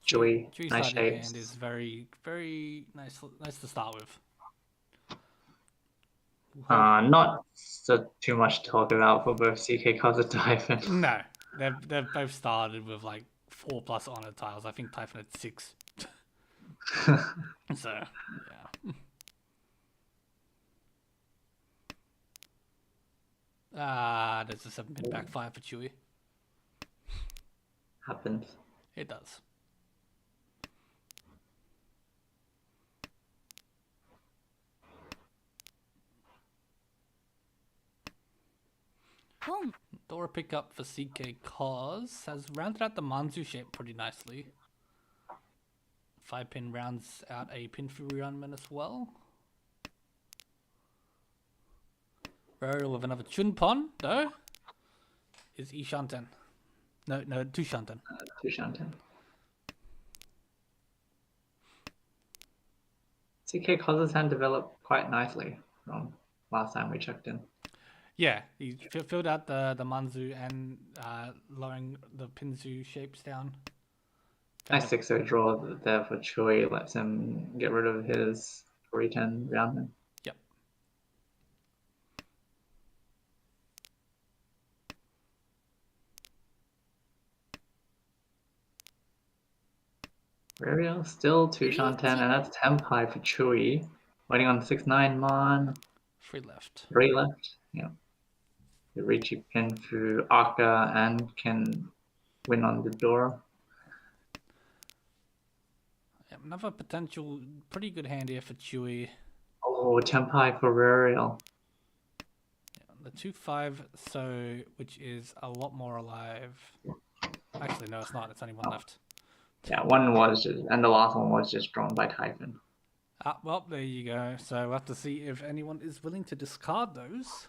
Chewy. Nice shapes. Hand is very, very nice to start with. Not so too much to talk about for both CK Cos and Typhon. No, they've both started with like 4+ honor tiles. I think Typhon had 6. So yeah. There's a 7-pin backfire for Chewy. Happens. It does. Dora pickup for CK Cos has rounded out the Manzu shape pretty nicely. 5-pin rounds out a pin for Ryanman as well. Burial with another Chunpon, though, is Ishanten. No, Tushanten. Tushanten. CK Cos's hand developed quite nicely from last time we checked in. Yeah, he filled out the Manzu and lowering the Pinzu shapes down. Nice 6-0 draw there for Chewy. Lets him get rid of his 3-10 Roundman. Yep. Rariel still Tushanten, and that's Tenpai for Chewy. Waiting on 6-9 Mon. 3 left. 3 left. Yeah. The Riichi pin through Aka and can win on the door. Another potential pretty good hand here for Chewy. Oh, Tenpai for Rariel. The 2-5, so which is a lot more alive. Actually, no, it's not. It's only 1 left. Yeah, one was just, and the last one was just drawn by Typhon. Well, there you go. So we'll have to see if anyone is willing to discard those.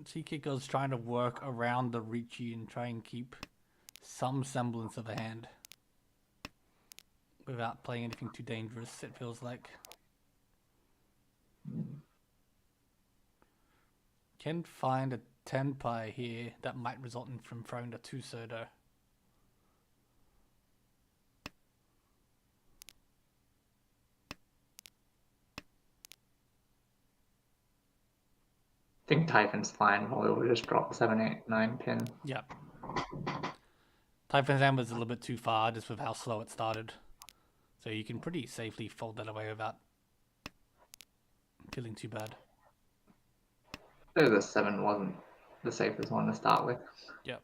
Kiko's trying to work around the Riichi and try and keep some semblance of a hand without playing anything too dangerous, it feels like. Can find a Tenpai here that might result in from throwing the 2 Sodo. I think Typhon's fine. Probably will just drop 7-8-9 pin. Yep. Typhon's hand was a little bit too far just with how slow it started. So you can pretty safely fold that away without feeling too bad. So the 7 wasn't the safest one to start with. Yep.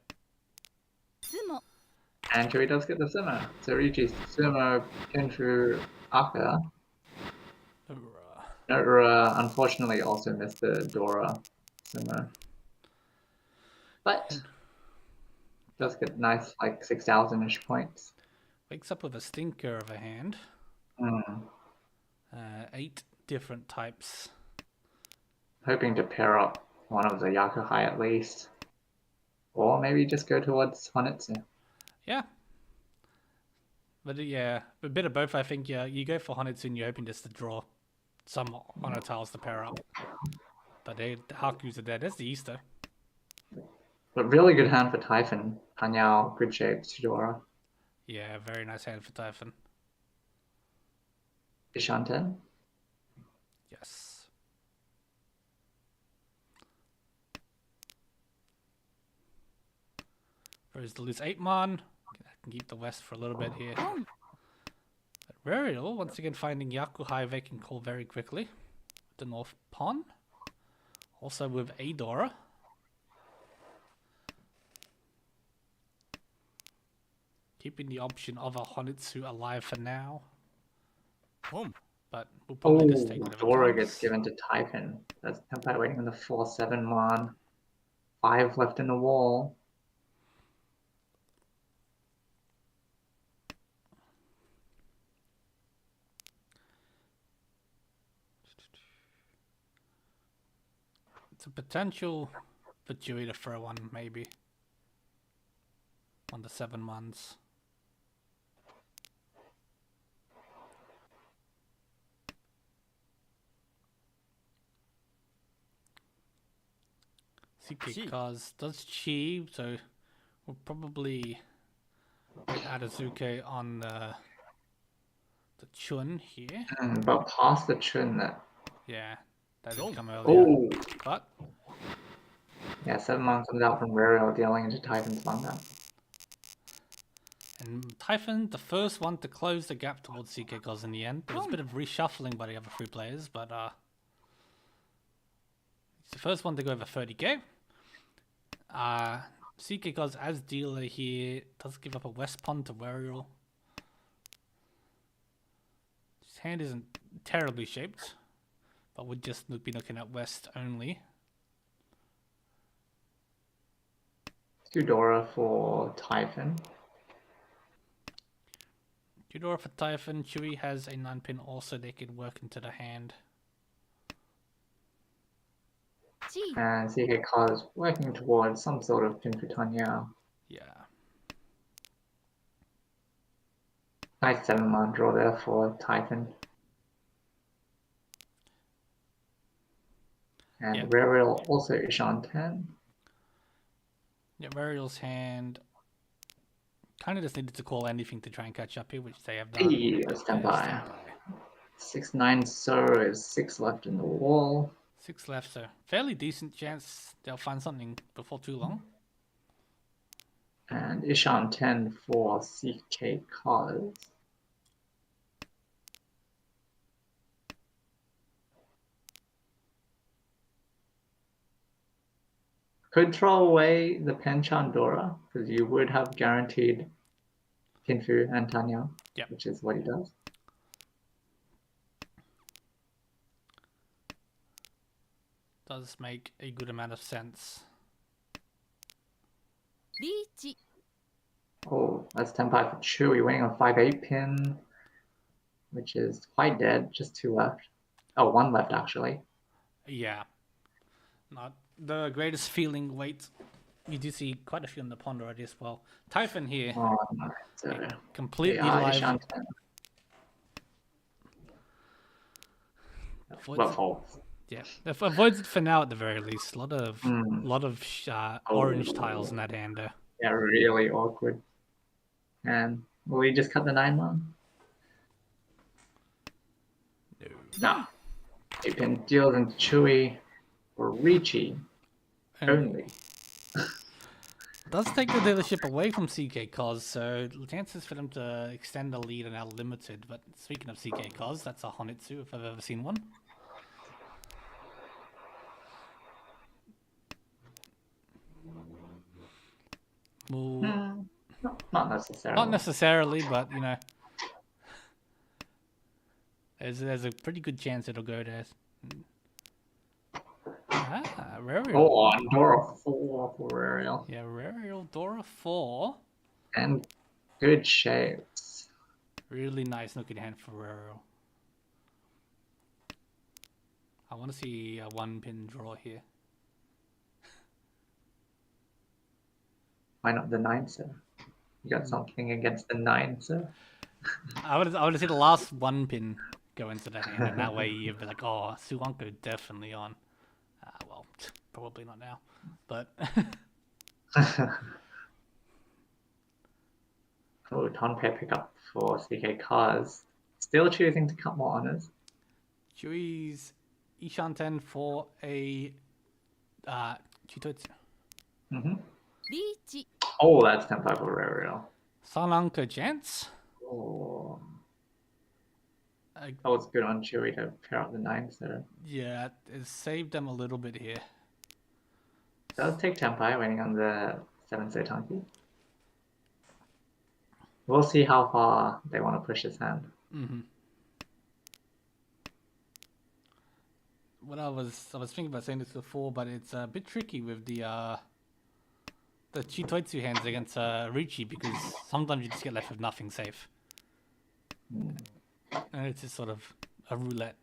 And Chewy does get the Sumo. So Riichi's Sumo pin through Aka. unfortunately also missed the Dora Sumo. But does get nice, like 6,000-ish points. Wakes up with a stinker of a hand. 8 different types. Hoping to pair up one of the Yakuhai at least. Or maybe just go towards Honitsu. Yeah. But yeah, a bit of both, I think. Yeah, you go for Honitsu and you're hoping just to draw some Honor tiles to pair up. But the Hakus are there. There's the Easter. But really good hand for Typhon. Hanyao, good shape, Chidora. Yeah, very nice hand for Typhon. Ishanten. Yes. Throws to lose 8-mon. I can keep the West for a little bit here. Ruriel, once again finding Yakuhai they can call very quickly. The North Pawn. Also with Adora. Keeping the option of a Honitsu alive for now. But we'll probably just take whatever Dora comes. gets given to Typhon. That's Tempai waiting on the 4/7 mon. 5 left in the wall. It's a potential for Chewie to throw one, maybe. On the 7 months. CK Cause does Chi, so we'll probably put Adazuke on the Chun here. But past the Chun that. Yeah, that did come earlier. But yeah, 7 mon comes out from Ruriel dealing into Typhon's manga. And Typhon, the first one to close the gap towards CK Cause in the end. There was a bit of reshuffling by the other 3 players, but it's the first one to go over 30k. CK Cause as dealer here does give up a West Pawn to Ruriel. His hand isn't terribly shaped, but would just be looking at West only. Dora for Typhon. Eudora for Typhon. Chewie has a 9-pin also they could work into the hand. And CK Cause working towards some sort of pin for Tanya. Yeah. Nice 7 mon draw there for Typhon. And Ruriel also Ishanten. Yeah, Ruriel's hand kind of just needed to call anything to try and catch up here, which they have done. Yeah, stand by. 6/9 so is 6 left in the wall. 6 left, so fairly decent chance they'll find something before too long. And Ishanten for CK Cause. Could throw away the Penchan Dora, because you would have guaranteed Pinfu and Tanya, which is what he does. Does make a good amount of sense. Riichi. Oh, that's Tenpai for Chewie, winning on 5/8 pin, which is quite dead. Just 2 left. Oh, 1 left actually. Yeah. Not the greatest feeling weight. You do see quite a few in the pond already as well. Typhon here. Oh, no. So, completely live. Yeah, avoids it for now at the very least. A lot of orange tiles in that hand there. Yeah, really awkward. And will we just cut the 9 mon? No. You can deal into Chewie or Riichi only. Does take the dealership away from CK Cause, so the chances for them to extend the lead are now limited. But speaking of CK Cause, that's a Honitsu if I've ever seen one. Well, not necessarily. Not necessarily, but you know. There's a pretty good chance it'll go there. Ah, Rarial. Oh, on Dora 4 for Rarial. Yeah, Rarial Dora 4. And good shapes. Really nice looking hand for Rarial. I want to see a 1-pin draw here. Why not the 9, sir? You got something against the 9, sir? I would see the last 1-pin go into the hand, and that way you'd be like, oh, Suanko definitely on. Well, probably not now, but... Oh, Tonpe pickup for CK Cars. Still choosing to cut more honors. Chewy's Ishanten for a Chitotsu. Riichi. Oh, that's Tempo for Rarial. Sananka chance. Oh. That was good on Chewy to pair up the 9, sir. Yeah, it saved them a little bit here. Does take Tempai waiting on the 7 Sotanki. We'll see how far they want to push his hand. What I was thinking about saying this before, but it's a bit tricky with the Chitoitsu hands against Riichi, because sometimes you just get left with nothing safe. And it's just sort of a roulette.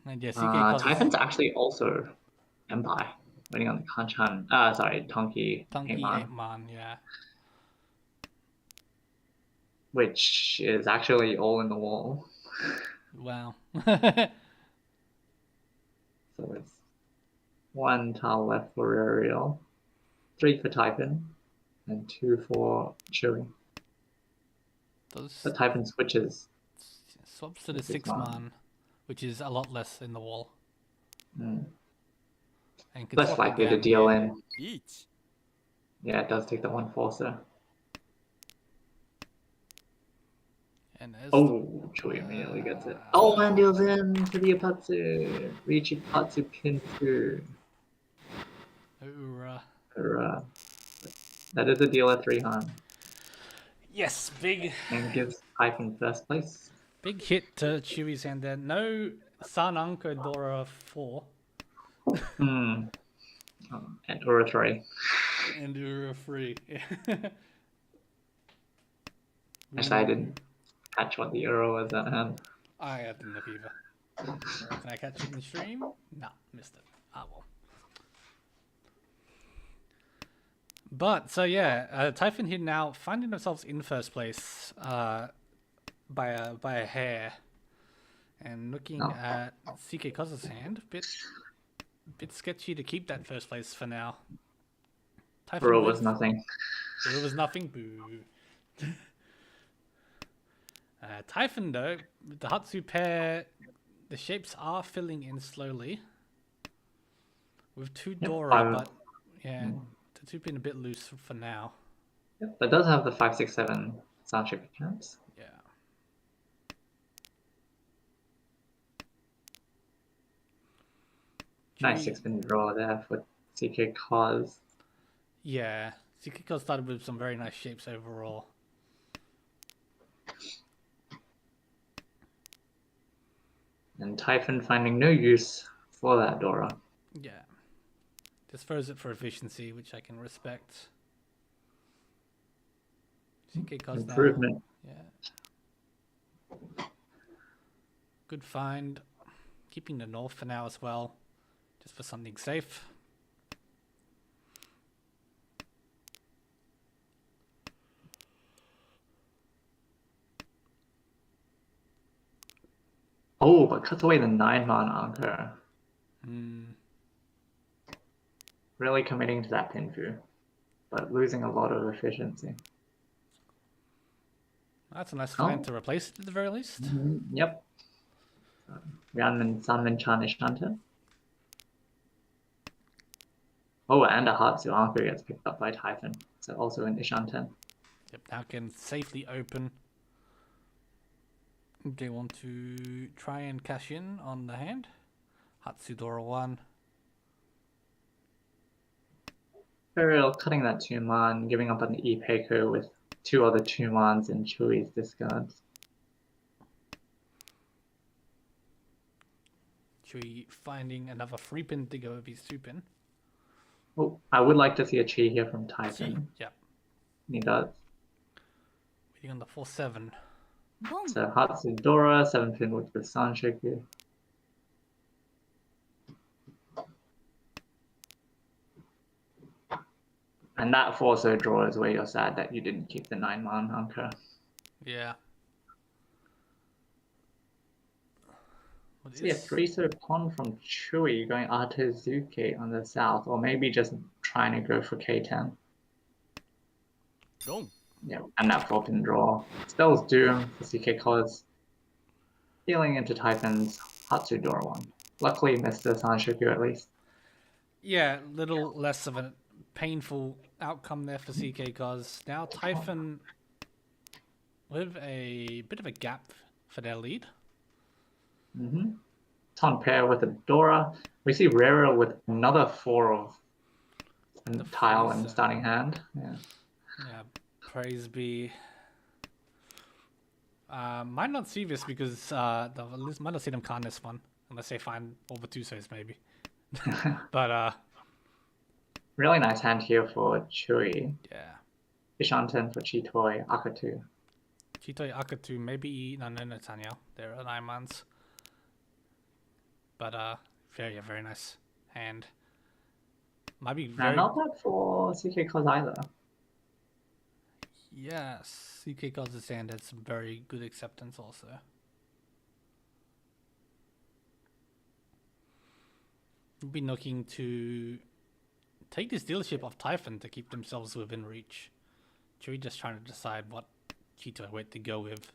And yeah, Typhon's actually also Empire, waiting on the Hanchan. Tonki 8-man, yeah. Which is actually all in the wall. Wow. So it's 1 tile left for Ariel, 3 for Typhon, and 2 for Chewy. But Typhon switches. Swaps to the 6-man, which is a lot less in the wall. And less likely to deal in. Yeah, it does take the 1 forcer. And Chewy immediately gets it. Oh, and deals in to the Apatsu. Riichi Patsu pin through. Hoorah. That is a deal at 3 Han. Yes, big. And gives Typhon first place. Big hit to Chewy's hand there. No Sananko Dora 4. And Ura 3. And Ura 3. Actually, I didn't catch what the Ura was at hand. I didn't look either. Can I catch it in stream? No, missed it. Ah, well. But, so yeah, Typhon here now finding themselves in first place by a hair. And looking at CK Koz's hand, bit sketchy to keep that first place for now. Ura was nothing. Ura was nothing, boo. Typhon though, with the Hatsu pair, the shapes are filling in slowly. With 2 Dora, but yeah, the 2-pin a bit loose for now. Yep, that does have the 5, 6, 7 soundcheck accounts. Yeah. Nice 6-pin draw there for CK Koz. Yeah, CK Koz started with some very nice shapes overall. And Typhon finding no use for that Dora. Yeah. Just throws it for efficiency, which I can respect. CK Koz Improvement. Now. Yeah. Good find. Keeping the north for now as well. Just for something safe. Oh, but cuts away the 9-man anchor. Really committing to that pinfu, but losing a lot of efficiency. That's a nice find to replace it at the very least. Yep. Ryanman Sanmin Chan Ishanta. Oh, and a Hatsu anchor gets picked up by Typhon, so also in Ishanten. Yep, now can safely open. They want to try and cash in on the hand. Hatsudora 1. Burial cutting that 2-man, giving up on the Ipeiko with 2 other 2-mans in Chewy's discards. Chewy finding another 3-pin to go with his 2-pin. Oh, I would like to see a Chi here from Typhon. Yep. He does. Waiting on the 4-7. So Hatsudora, 7-pin with the Sanshoku. And that 4-so draw is where you're sad that you didn't keep the 9-man anchor. Yeah. See a 3-so pawn from Chewy going Artezuke on the south, or maybe just trying to go for K10. Oh. Yeah, and that 4-pin draw. Spells Doom for CK Cos. Healing into Typhon's Hatsudora one. Luckily missed the Sanshoku at least. Yeah, little less of a painful outcome there for CK Cos. Now Typhon with a bit of a gap for their lead. Mm-hmm. Ton pair with a Dora. We see Rara with another 4 of a tile and starting hand. Yeah. Yeah, praise be. Might not see this because might not see them con this one unless they find over 2-sos maybe. But really nice hand here for Chewy. Yeah. Ishanten for Chitoi, Akatu. Chitoi, Akatu, maybe no Tanya. There are 9-mans. But very nice hand. Might be very... Not bad for CK Cos either. Yes, CK Cos' hand had some very good acceptance also. We've been looking to take this dealership off Typhon to keep themselves within reach. Chewy just trying to decide what Chitoi weight to go with.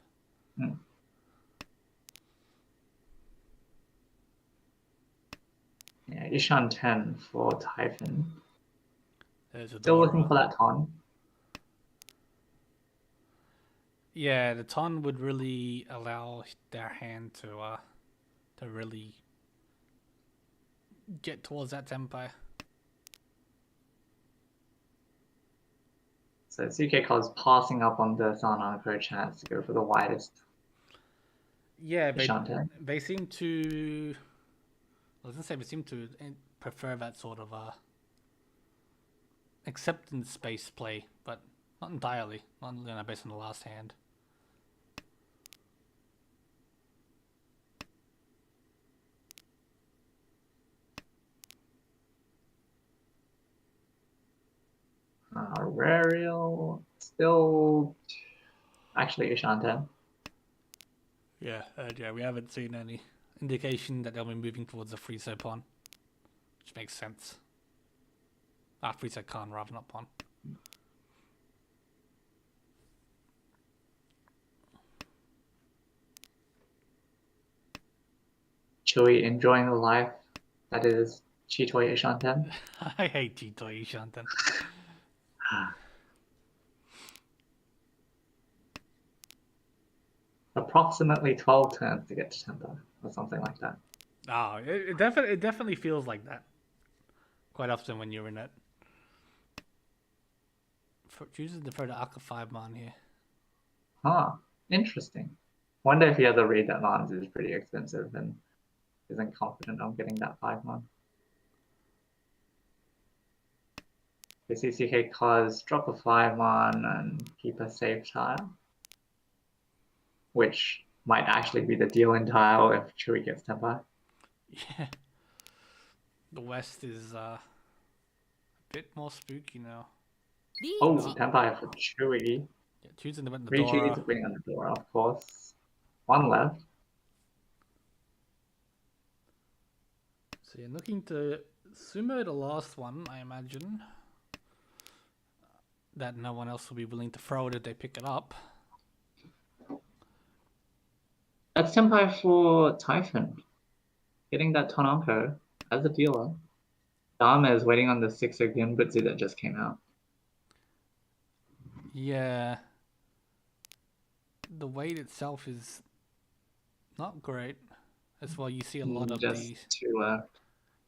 Yeah, Ishan 10 for Typhon. Still looking for that ton. Yeah, the ton would really allow their hand to really get towards that tempo. So CK Cos passing up on the Sananko chance to go for the widest. Yeah, they seem to... I was going to say they seem to prefer that sort of acceptance space play, but not entirely. Not based on the last hand. Rariel still actually Ishanten. Yeah, we haven't seen any indication that they'll be moving towards a 3-so pawn, which makes sense. 3-so Khan rather not pawn. Chewy enjoying the life that is Chitoi Ishanten. I hate Chitoi Ishanten. Approximately 12 turns to get to tempo, or something like that. Oh, it definitely feels like that. Quite often when you're in it. Chooses to throw the Aka 5-man here. Interesting. Wonder if he has a read that Mans is pretty expensive and isn't confident on getting that 5-man. The CCK Cos drop a 5-man and keep a safe tile, which might actually be the dealing tile if Chewy gets tempo. Yeah. The West is a bit more spooky now. Oh, tempo for Chewy. Yeah, choosing to win the Riichi is winning on the door, of course. 1 left. So you're looking to sumo the last one, I imagine. That no one else will be willing to throw it if they pick it up. That's tempo for Typhon. Getting that Tononko as a dealer. Dharma is waiting on the 6-so Ginbutsu that just came out. Yeah. The weight itself is not great. As well, you see a lot of these.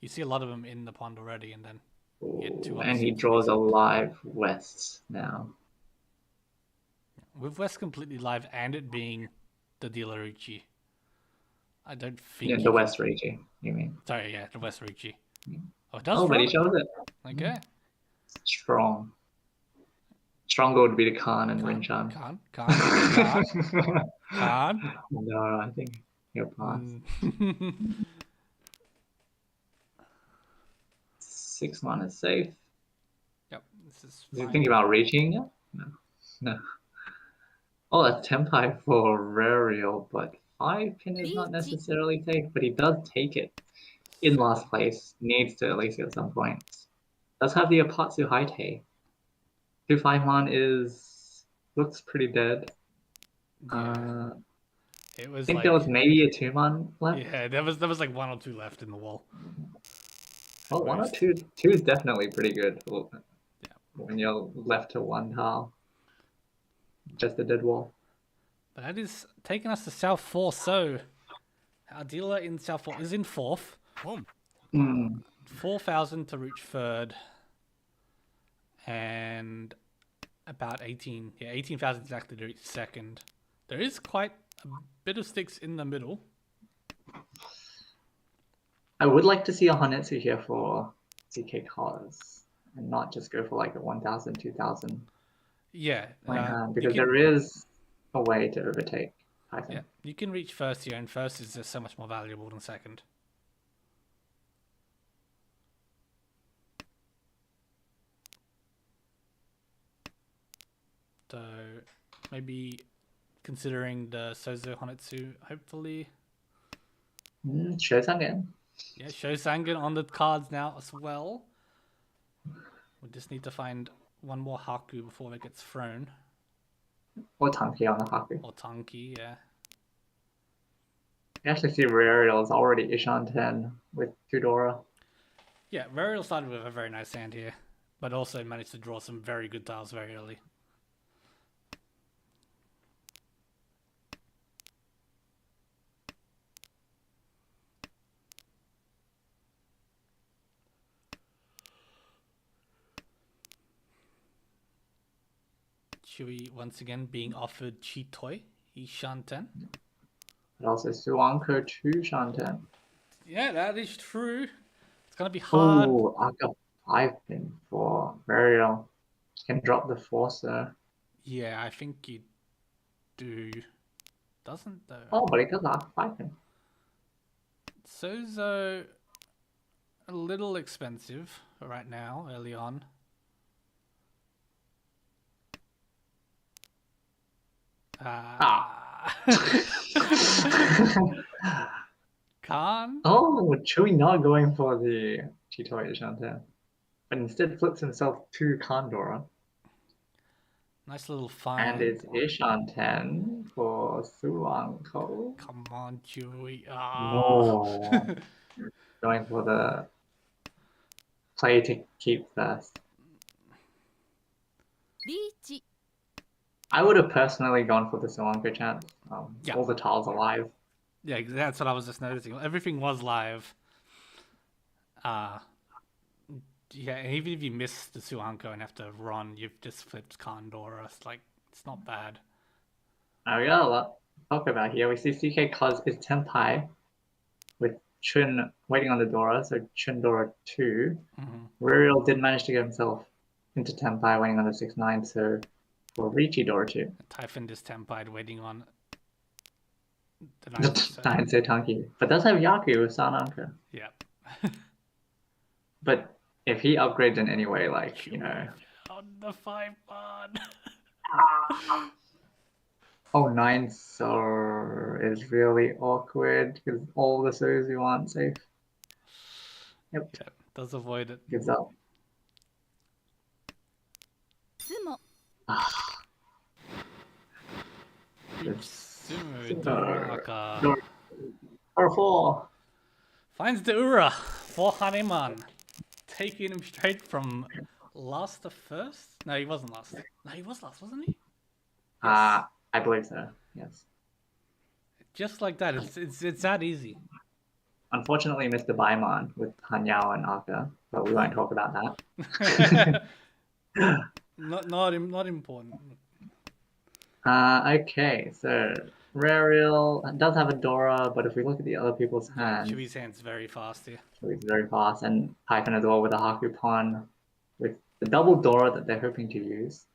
You see a lot of them in the pond already, and then and he draws a live west now. with West completely live and it being the dealer Riichi, I don't think... Yeah, the West Riichi, you mean? Sorry, yeah, the West Riichi. Oh, it does Oh, but he throw it. shows it. Okay. Strong. Stronger would be the Khan and Rinchan. Khan. No, I think he'll pass. 6-1 is safe. Yep, this is Is he fine. thinking about reaching it? No. Oh, that's Tempai for Rariel, but 5-pin is not necessarily safe, but he does take it. In last place, needs to at least at some point. Does have the Apatsu Haite. 2-5-man looks pretty dead. Yeah. It was I think there was maybe a 2-man left. Yeah, there was like 1 or 2 left in the wall. Oh, 1 or 2. 2 is definitely pretty good. Yeah. When you're left to 1 tile. Just a dead wall. But that is taking us to South 4, so our dealer in South 4 is in 4th. 4,000 to reach 3rd. And about 18,000 exactly to reach 2nd. There is quite a bit of sticks in the middle. I would like to see a Hanetsu here for CK Cars and not just go for like a 1,000, 2,000. Yeah. Because there is a way to overtake Python. Yeah, you can reach 1st here, and 1st is just so much more valuable than 2nd. So maybe considering the Sozo Hanetsu, hopefully. Shosangen. Yeah, Shosangen on the cards now as well. We just need to find one more Haku before it gets thrown. Or Tanki on the Haku. Or Tanki, yeah. You actually see Rariel is already Ishan 10 with Tudora. Yeah, Rariel started with a very nice hand here, but also managed to draw some very good tiles very early. Chui once again being offered Chitoi, Ishan 10. But also Suanko 2 Shanten. Yeah, that is true. It's going to be hard. Oh, I got 5-pin for Rariel. Can drop the Forcer. Yeah, I think you do. Doesn't though. Oh, but it does have 5-pin. Sozo a little expensive right now, early on. Khan? Oh, Chui not going for the Chitoi Shanten, but instead flips himself to Kandora. Nice little find. And it's Ishan 10 for Suanko. Come on, Chui. No. Going for the play to keep first. Riichi. I would have personally gone for the Suanko chance. Yeah. All the tiles are live. Yeah, that's what I was just noticing. Everything was live. Yeah, even if you miss the Suanko and have to run, you've just flipped Kandora. It's not bad. Now we got a lot to talk about here. We see CK Cuz is Tenpai with Chun waiting on the Dora, so Chun Dora 2. Ruriel did manage to get himself into Tenpai waiting on the 6-9, so for Riichi Dora 2. Typhon is Tenpai waiting on the 9 so Tanki. But does have Yaku with Sananka. Yeah. But if he upgrades in any way, like, on the 5-1. Oh, 9 so is really awkward because all the Suzu aren't safe. Yep. Yeah, does avoid it. Gives up. Sumo. Or 4. Finds the Ura for Haneman. Taking him straight from last to first? No, he wasn't last. No, he was last, wasn't he? Yes. I believe so, yes. Just like that, it's that easy. Unfortunately, Mr. Baiman with Hanyao and Aka, but we won't talk about that. not important. Okay, so Rariel does have a Dora, but if we look at the other people's Yeah, hands, Chewy's hand's very fast here. Chewy's very fast, and Python as well with a Hakupon, with the double Dora that they're hoping to use.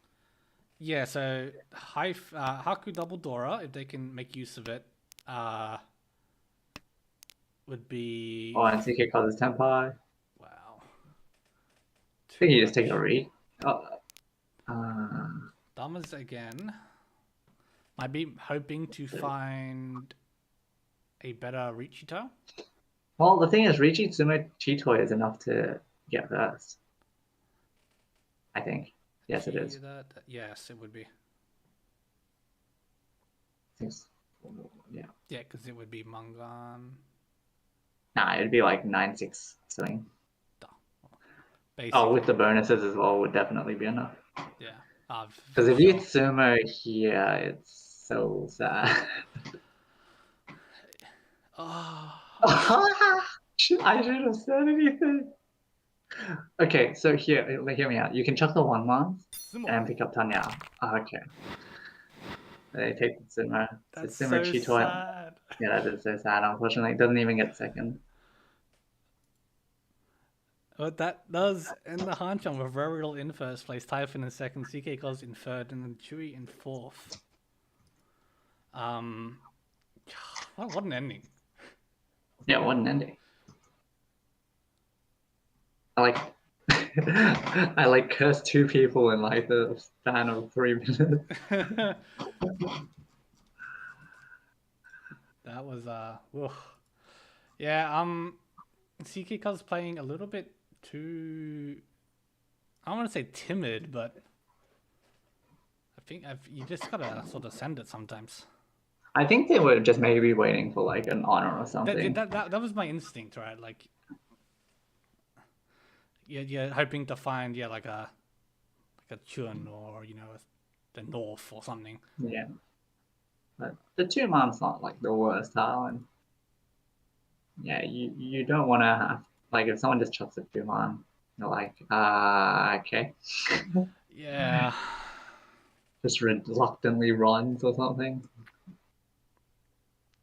Yeah, so Haku double Dora, if they can make use of it, would be... Oh, and CK causes Tenpai. Wow. I think you just take a read. Oh, Damas again. Might be hoping to find a better Riichi tile. well, the thing is, Riichi Tsumo Chitoi is enough to get first. I think. Yes, it is. Yes, it would be. Yeah. Yeah, because it would be Mangan. Nah, it'd be like 9-6 swing. Basically. Oh, with the bonuses as well would definitely be enough. Yeah. Because if you Sumo here, it's so sad. Oh. I should have said anything. Okay, so hear me out. You can chuck the 1-1 and pick up Tanya. Oh, okay. They take the Sumo. That's so so Chitoi. sad. Yeah, that is so sad. Unfortunately, it doesn't even get second. What that does in the Hanchans with Rariel in first place, Typhon in second, CK Cos in third, and then Chewy in fourth. What an ending. Yeah, what an ending. I like cursed 2 people in like the span of 3 minutes. That was oof. Yeah, CK Cos playing a little bit too, I don't want to say timid, but I think you just gotta sort of send it sometimes. I think they were just maybe waiting for like an honor or something. That was my instinct, right? Like, you're hoping to find like a Chun or the North or something. Yeah, but the 2-man's not like the worst tile, and yeah, you don't want to have like if someone just chucks a 2-man, you're like okay. Yeah. Just reluctantly runs or something.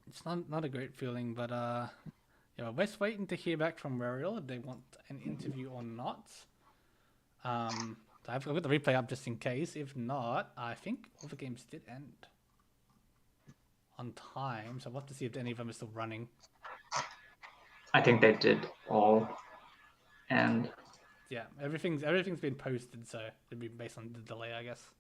It's not a great feeling, but yeah, we're just waiting to hear back from Rariel if they want an interview or not. I've got the replay up just in case. If not, I think all the games did end on time, so we'll have to see if any of them are still running. I think they did all, and yeah, everything's been posted, so it'd be based on the delay, I guess.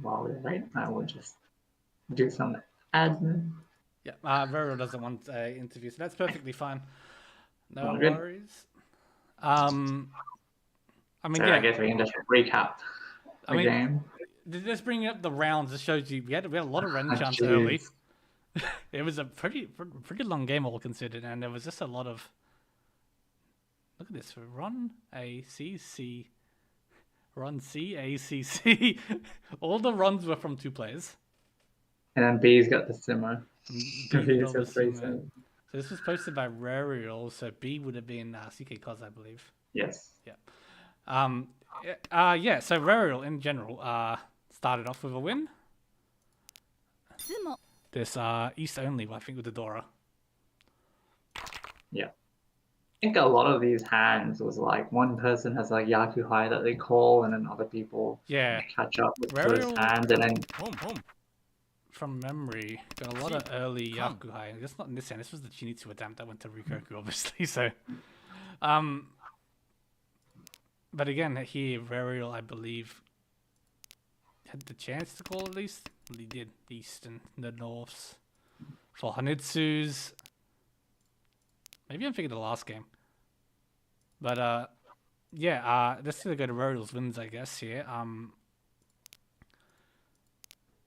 while we wait, I will just do some admin. Yeah, Vero doesn't want an interview, so that's perfectly fine. No Good. worries. I mean, so yeah. I guess we can just recap the game. Just bringing up the rounds, it shows you we had a lot of Hanchans early. It was a pretty long game, all considered, and there was just a lot of. Look at this, run ACC, run CACC. All the runs were from 2 players. And then B's got the Simmer. So this was posted by Rariel, so B would have been CK Cos, I believe. Yes. Yeah. Yeah. So Rariel in general started off with a win. This East only, I think, with the Dora. Yeah. I think a lot of these hands was like one person has like Yaku High that they call, and then other people catch up with those hands, and then from memory, got a lot of early Yaku High. That's not in this hand. This was the Chinitsu attempt that went to Rikoku, obviously. So, but again, here Rariel, I believe, had the chance to call at least. Well, he did East and the Norths for Hanitsu's. Maybe I'm thinking the last game. But yeah, let's go to Rariel's wins, I guess, here.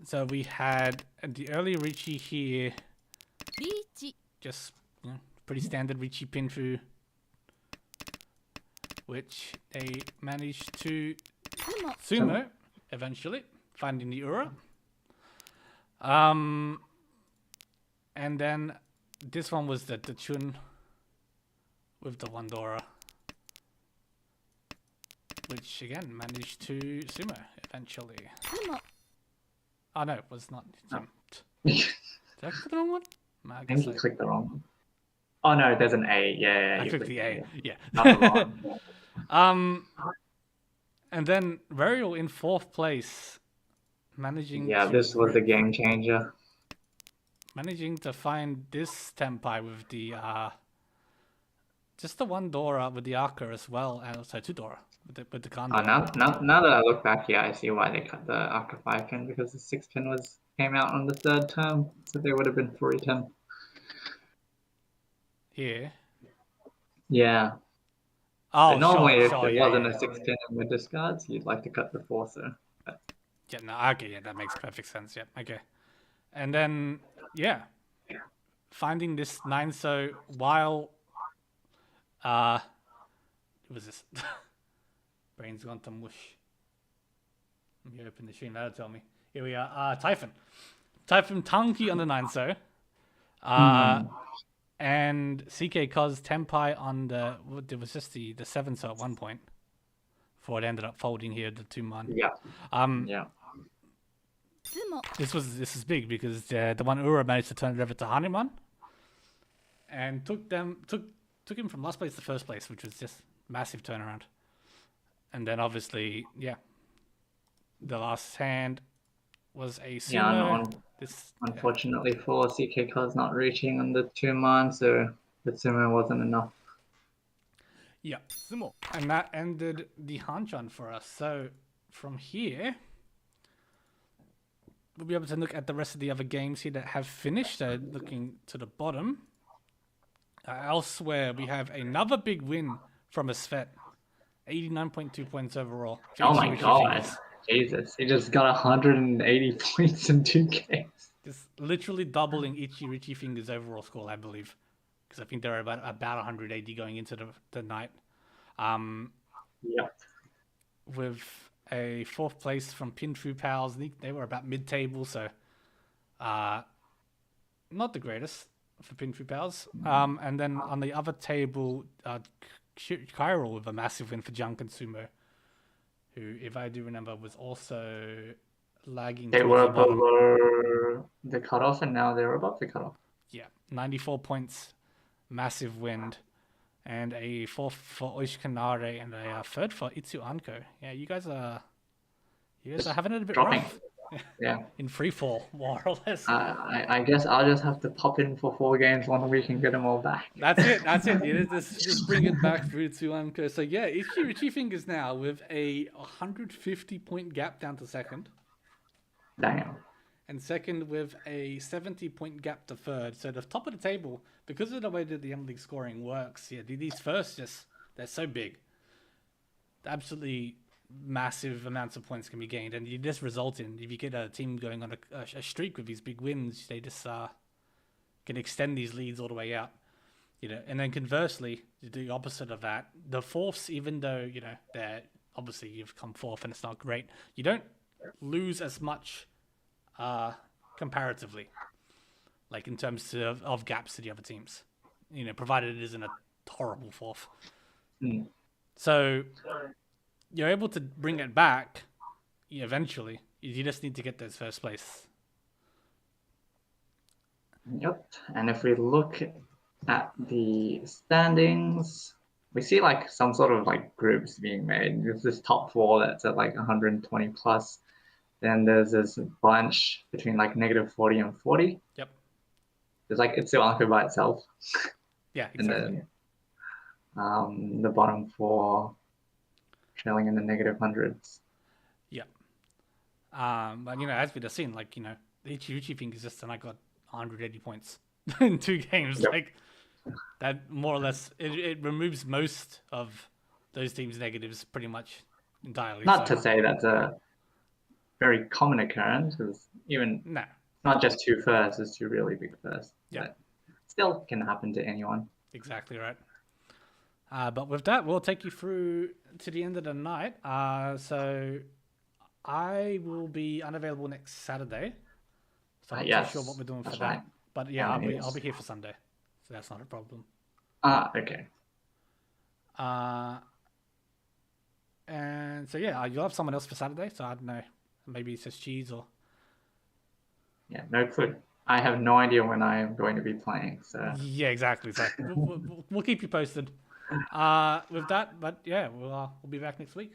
So we had the early Riichi here. Riichi. Just pretty standard Riichi Pinfu, which they managed to sumo eventually, finding the Ura. And then this one was the Chun. with the one Dora, which again managed to sumo eventually. つも Oh no, it was not. Oh. Did I click the wrong one? I I guess think you clicked the wrong one. Oh no, there's an A. Yeah, I you clicked the A. Yeah. Not the wrong one. And then Varial in 4th place, managing. Yeah, to this was the rip- game changer. Managing to find this tempai with the just the one Dora with the Arca as well, and also 2 Dora with the Oh, Kanda. now that I look back, yeah, I see why they cut the Arca 5 pin, because the 6 pin came out on the 3rd term, so they would have been 3-10. Here. Yeah. Oh, So normally, if sure, it yeah, wasn't yeah. a 6 pin and with discards, you'd like to cut the 4, so. Yeah, no, okay, yeah, that makes perfect sense. Yeah, okay. And then, yeah, finding this 9 so while what was this? Brain's gone to mush. Let me open the screen, that'll tell me. Here we are. Typhon Tanki on the 9 so. And CK Cos Tempai on the, it was just the 7 so at one point before it ended up folding here, the 2-man. Yeah. Yeah. つも This is big because the one Ura managed to turn it over to Hanuman and took him from last place to first place, which was just massive turnaround. And then obviously, yeah, the last hand was a sumo. Yeah, unfortunately for CK Cos not reaching on the 2-man, so the sumo wasn't enough. Yeah, sumo. And that ended the Hanchan for us. So from here, we'll be able to look at the rest of the other games here that have finished. So looking to the bottom. Elsewhere, we have another big win from a Svet. 89.2 points overall. Oh my god. Jesus. He just got 180 points in 2 games. Just literally doubling Riichi Finger's overall score, I believe. Because I think they're about 180 going into the night. Yep. With a 4th place from Pinfu Pals. They were about mid-table, so not the greatest for Pinfu Pals. And then on the other table, Chiral with a massive win for Junk and Sumo, who, if I do remember, was also lagging. They were below the cutoff, and now they're above the cutoff. Yeah, 94 points, massive win, and a 4th for Oishikanare and a 3rd for Itsu Anko. Yeah, you guys are having it a bit rough. Yeah. In free fall, more or less. I guess I'll just have to pop in for 4 games one week and get them all back. That's it. Just bring it back through to Anko. So yeah, Riichi Fingers now with a 150 point gap down to 2nd. Damn. And 2nd with a 70 point gap to 3rd. So the top of the table, because of the way that the M League scoring works, yeah, these first they're so big. Absolutely massive amounts of points can be gained, and you just result in, if you get a team going on a streak with these big wins, they just can extend these leads all the way out, and then conversely, the opposite of that, the 4ths, even though they're obviously you've come 4th and it's not great, you don't lose as much comparatively, like in terms of gaps to the other teams, provided it isn't a horrible 4th. So you're able to bring it back eventually. You just need to get those first place. Yep. And if we look at the standings, we see like some sort of like groups being made. There's this top 4 that's at like 120 plus. Then there's this bunch between like -40 and 40. Yep. There's like Itsu Anko by itself. Yeah, exactly. And then the bottom 4 trailing in the -100s. Yeah. But as we've seen, like, Riichi Fingers just tonight got 180 points in 2 games. Yep. Like, that more or less, it removes most of those teams' negatives pretty much entirely. Not to say that's a very common occurrence, because not just 2 firsts, it's 2 really big firsts. Yeah. But still can happen to anyone. Exactly right. But with that, we'll take you through to the end of the night. So I will be unavailable next Saturday. So I'm not too sure what we're doing for that. Right. But yeah, I'll be here for Sunday. So that's not a problem. Okay. And so yeah, you'll have someone else for Saturday. So I don't know, maybe it says cheese or. Yeah, no clue. I have no idea when I am going to be playing. So yeah, exactly. So we'll keep you posted. With that, but yeah, we'll be back next week.